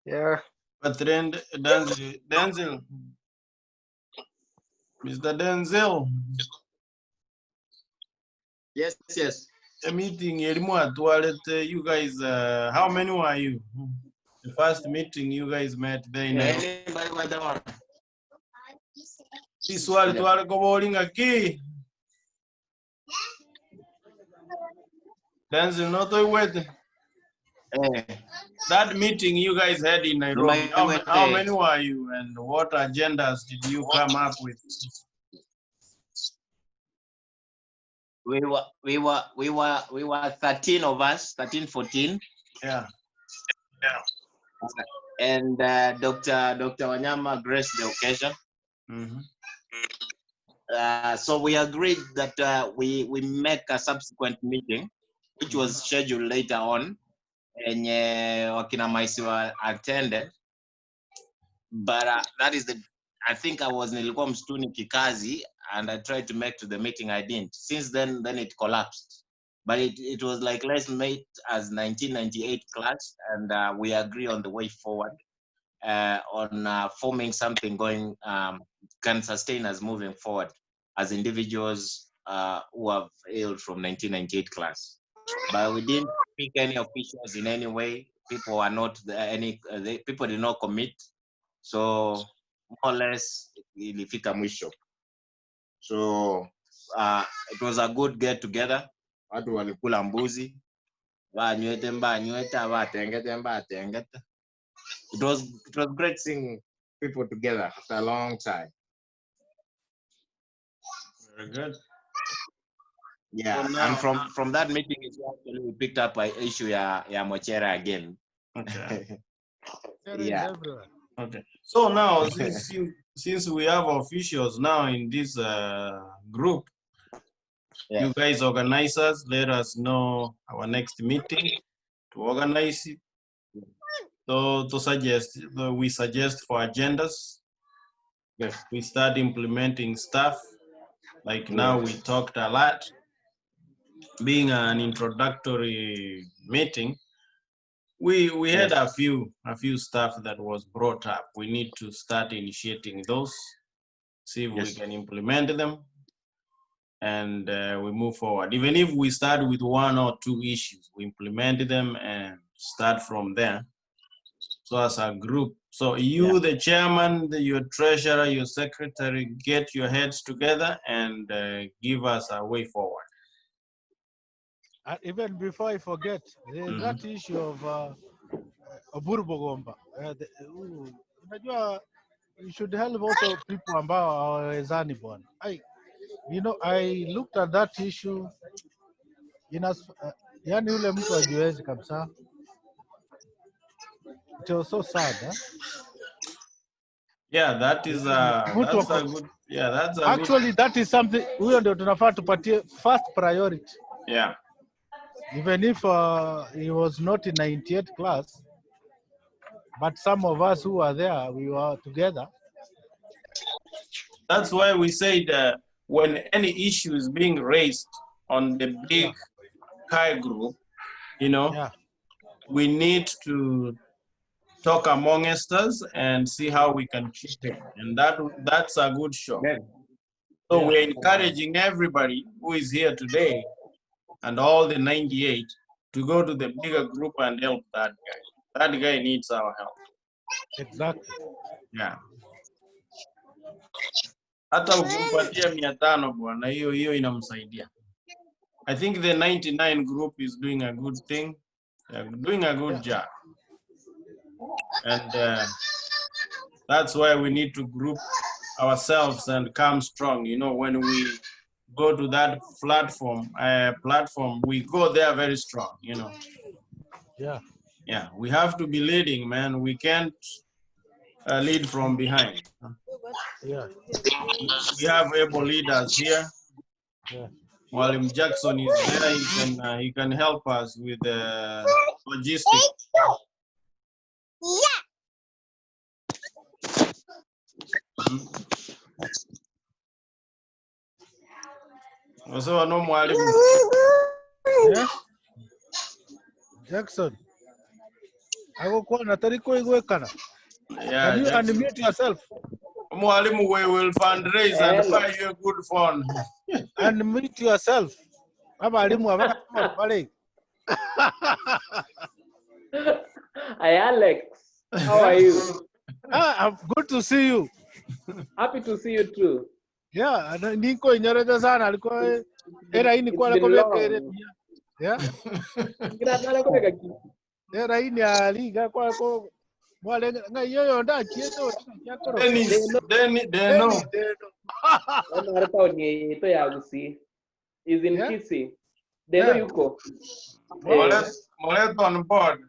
Yeah. But then Denzel, Mr. Denzel. Yes. A meeting, you guys, how many were you? The first meeting you guys met there in Nairobi. This one, to go bowling a key. Denzel, not a wet. That meeting you guys had in Nairobi, how many were you and what agendas did you come up with? We were 13 of us, 13, 14. Yeah. And Dr. Wanyama graced the occasion. So we agreed that we make a subsequent meeting, which was scheduled later on, and Wakina Maisiwa attended. But that is I think I was nilikuwa mstuni kikazi, and I tried to make to the meeting. I didn't. Since then it collapsed. But it was like, let's meet as 1998 class, and we agree on the way forward on forming something going can sustain us moving forward as individuals who have hailed from 1998 class. But we didn't pick any officials in any way. People are not people did not commit. So more or less ilifika mwisho. So it was a good get together. Watu walikula mbuzi, banywete mbanyweta, batengete mbatengete. It was great seeing people together after a long time. Very good. Yeah, so now, and from that meeting is actually we picked up an issue ya Mochera again. Okay. Yeah. Okay. So now since we have officials now in this group, you guys organizers, let us know our next meeting to organize it. So we suggest for agendas. Yes. We start implementing stuff. Like now we talked a lot. Being an introductory meeting, we had a few stuff that was brought up. We need to start initiating those, see if we can implement them, and we move forward. Even if we start with 1 or 2 issues, we implement them and start from there. So as a group, so you, the chairman, your treasurer, your secretary, get your heads together and give us a way forward. Even before I forget, there's that issue of Oburu Bogomba. You should help also people ambao hawawezani bwana. I looked at that issue. Yani yule mtu hajiwezi kabisa. It was so sad. Yeah, that is that's a good. Yeah, that's a Actually, that is something huyo ndio tunafaa tupatie first priority. Yeah. Even if he was not in 98 class, but some of us who were there, we were together. That's why we said when any issue is being raised on the big Kai group, you know, we need to talk amongst us and see how we can keep it. And that's a good show. So we're encouraging everybody who is here today and all the 98 to go to the bigger group and help that guy. That guy needs our help. Exactly. Yeah. Hata ukimpatia 500 bwana, hiyo inamsaidia. I think the 99 group is doing a good thing, doing a good job. And that's why we need to group ourselves and come strong. You know, when we go to that platform, we go there very strong, you know. Yeah. Yeah, we have to be leading, man. We can't lead from behind. Yeah. We have able leaders here. Yeah. While Jackson is there, he can help us with the logistics. Yeah. Also, no mwalimu. Yeah. Jackson. Agokuwa na tariko igwekana. Yeah, can you unmute yourself? Mwalimu, we will fundraise and buy you a good phone. Unmute yourself. Mwalimu abale. Hi Alex, how are you? I'm good to see you. Happy to see you too. Yeah, niko inyoreza sana alikuwa era hii ni kwa It's been lekere. long. Yeah. Ngira ko reka ki. Era hii ni aliga kwa mwale ngayo nda kieto yakoro. Deno. Ona hata ni to ya gusi. Is in Kisi. Deno yuko. Moleto on board.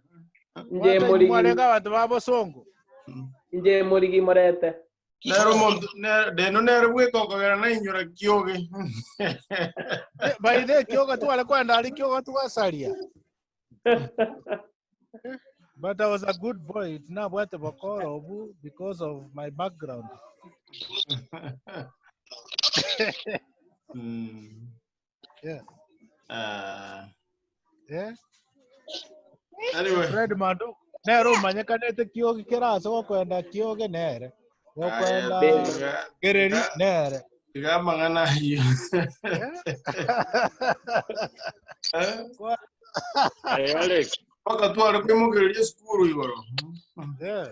Nje muri mwalenga watu babo songo. Nje muri gi morete. Deno nere weko kagera na inyura kioge. By the kioga tu alikuwa ndali kioga tu asalia. But I was a good boy. It's not what Bakoro because of my background. Yeah. Yeah. Anyway. Fred Madu. Nero manyakanete kiogi kiraso wakwenda kioge nere. Wakwenda gereri nere. Kama ngana hiyo. Hey, Alex. Paka tu alikuwa skuru hiyo. Yeah.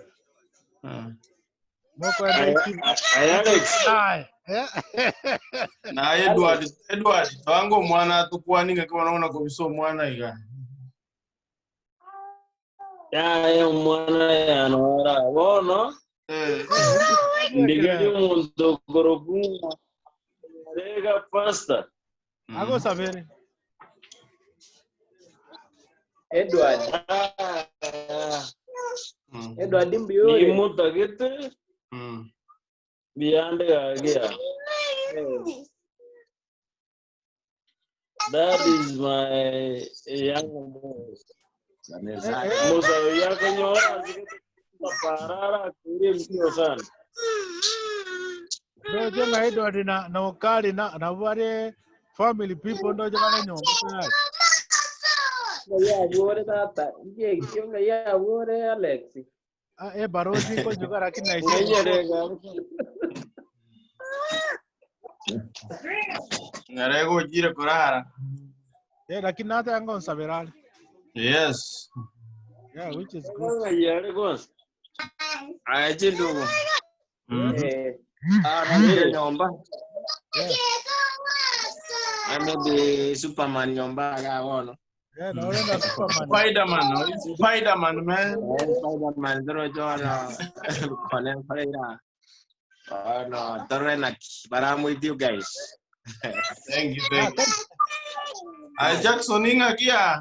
Hey, Alex. Na Edward wango mwana tukwaninga kama naona kubiso mwana iga. Ya mwana ya nora bono. Ndigeli mundo gorogunga. Rega pasta. Hago saber. Edward. Edward Mbio. Ni mutagete. Beyond again. That is my young boy. Musa yako nyora parara kurio sana. Ndio jenga Edward na ukali na wale family people ndio jenga nyomba. Ya gore tata. Ye kionga ya gore Alex. Barozi ko juga lakini na Ngarego jire kurara. Lakini hata yango nsabirali. Yes. Yeah, which is good. Yeah, goes. I did do. Nyomba. Maybe Superman nyomba gawono. Yeah, no, that's Superman. Spider-Man, no? It's Spider-Man, man. Spider-Man, dero jona. Kone pareira. Oh no, Torrenak, but I'm with you guys. Thank you. Jackson inga kia.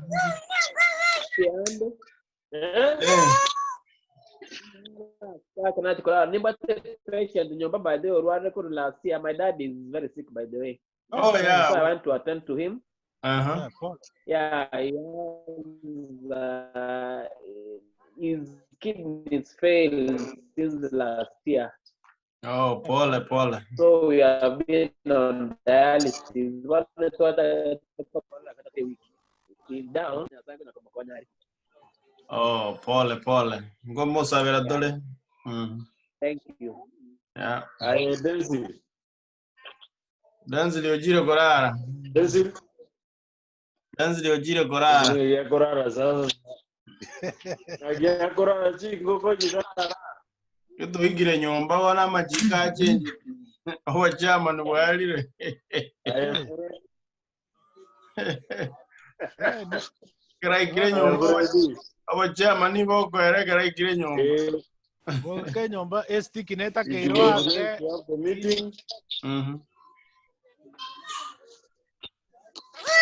patient nyumba by the way last year. My dad is very sick by the way. Oh yeah. So I went to attend to him. Uh-huh. Yeah, his kidneys failed since the last year. Oh, Paul. So we have been on dialysis. What he's down. Oh, Paul. Ngomo sabera dole. Thank you. Yeah. I Denzel. Denzel ojire korara. Denzel ojire korara. Ya korara sasa. Ya korara chingo koji sasa. Kito igire nyomba wana majika change. Owa chairman walire. Kira igire nyomba. Owa chairman ni boko ere kira igire nyomba. Ke nyomba esti kineta ke iroa ke.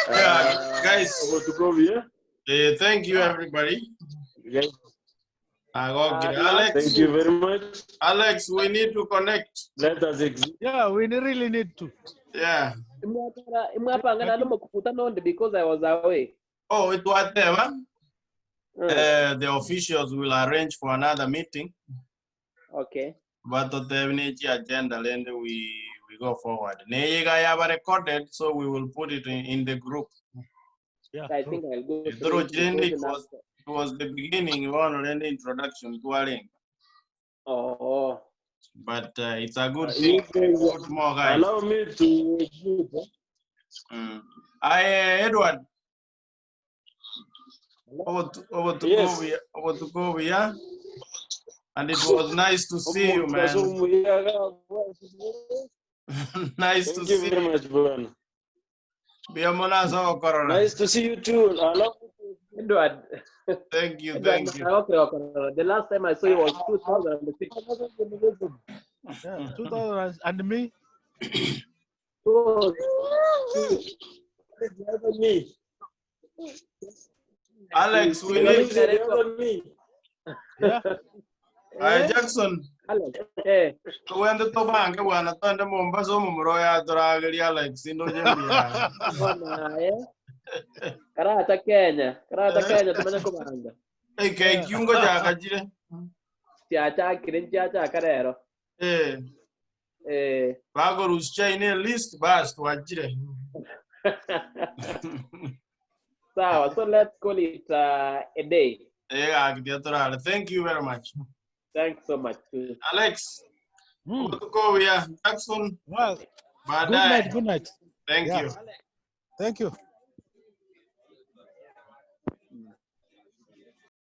Yeah, guys. Thank you, everybody. Alex. Thank you very much. Alex, we need to connect. Let us exit. Yeah, we really need to. Yeah. Because I was away. Oh, it was there, huh? The officials will arrange for another meeting. Okay. But the agenda, and we go forward. I have recorded, so we will put it in the group. Yeah, I think I'll go through it was the beginning, one and introduction to Aling. Oh. But it's a good thing. Put more guys. Allow me to. Edward. Over to go, yeah. And it was nice to see you, man. Nice to see you. Thank you very much, Brian. Nice to see you too. Edward. Thank you. The last time I saw you was 2006. Yeah, 2000 and me. Alex, we need. Yeah. Jackson. Alex. When the Tobanga one attend the Mombasa Mumroya Dragari Alex in Karata Kenya tumenya kubanga. Hey, Jungo Jagajire. Tiacha kirinchacha karero. Bago Ruschaine list bast wajire. So let's call it a day. Yeah, thank you very much. Thanks so much. Alex, go here. Jackson. Well, good night. Thank you. Thank you.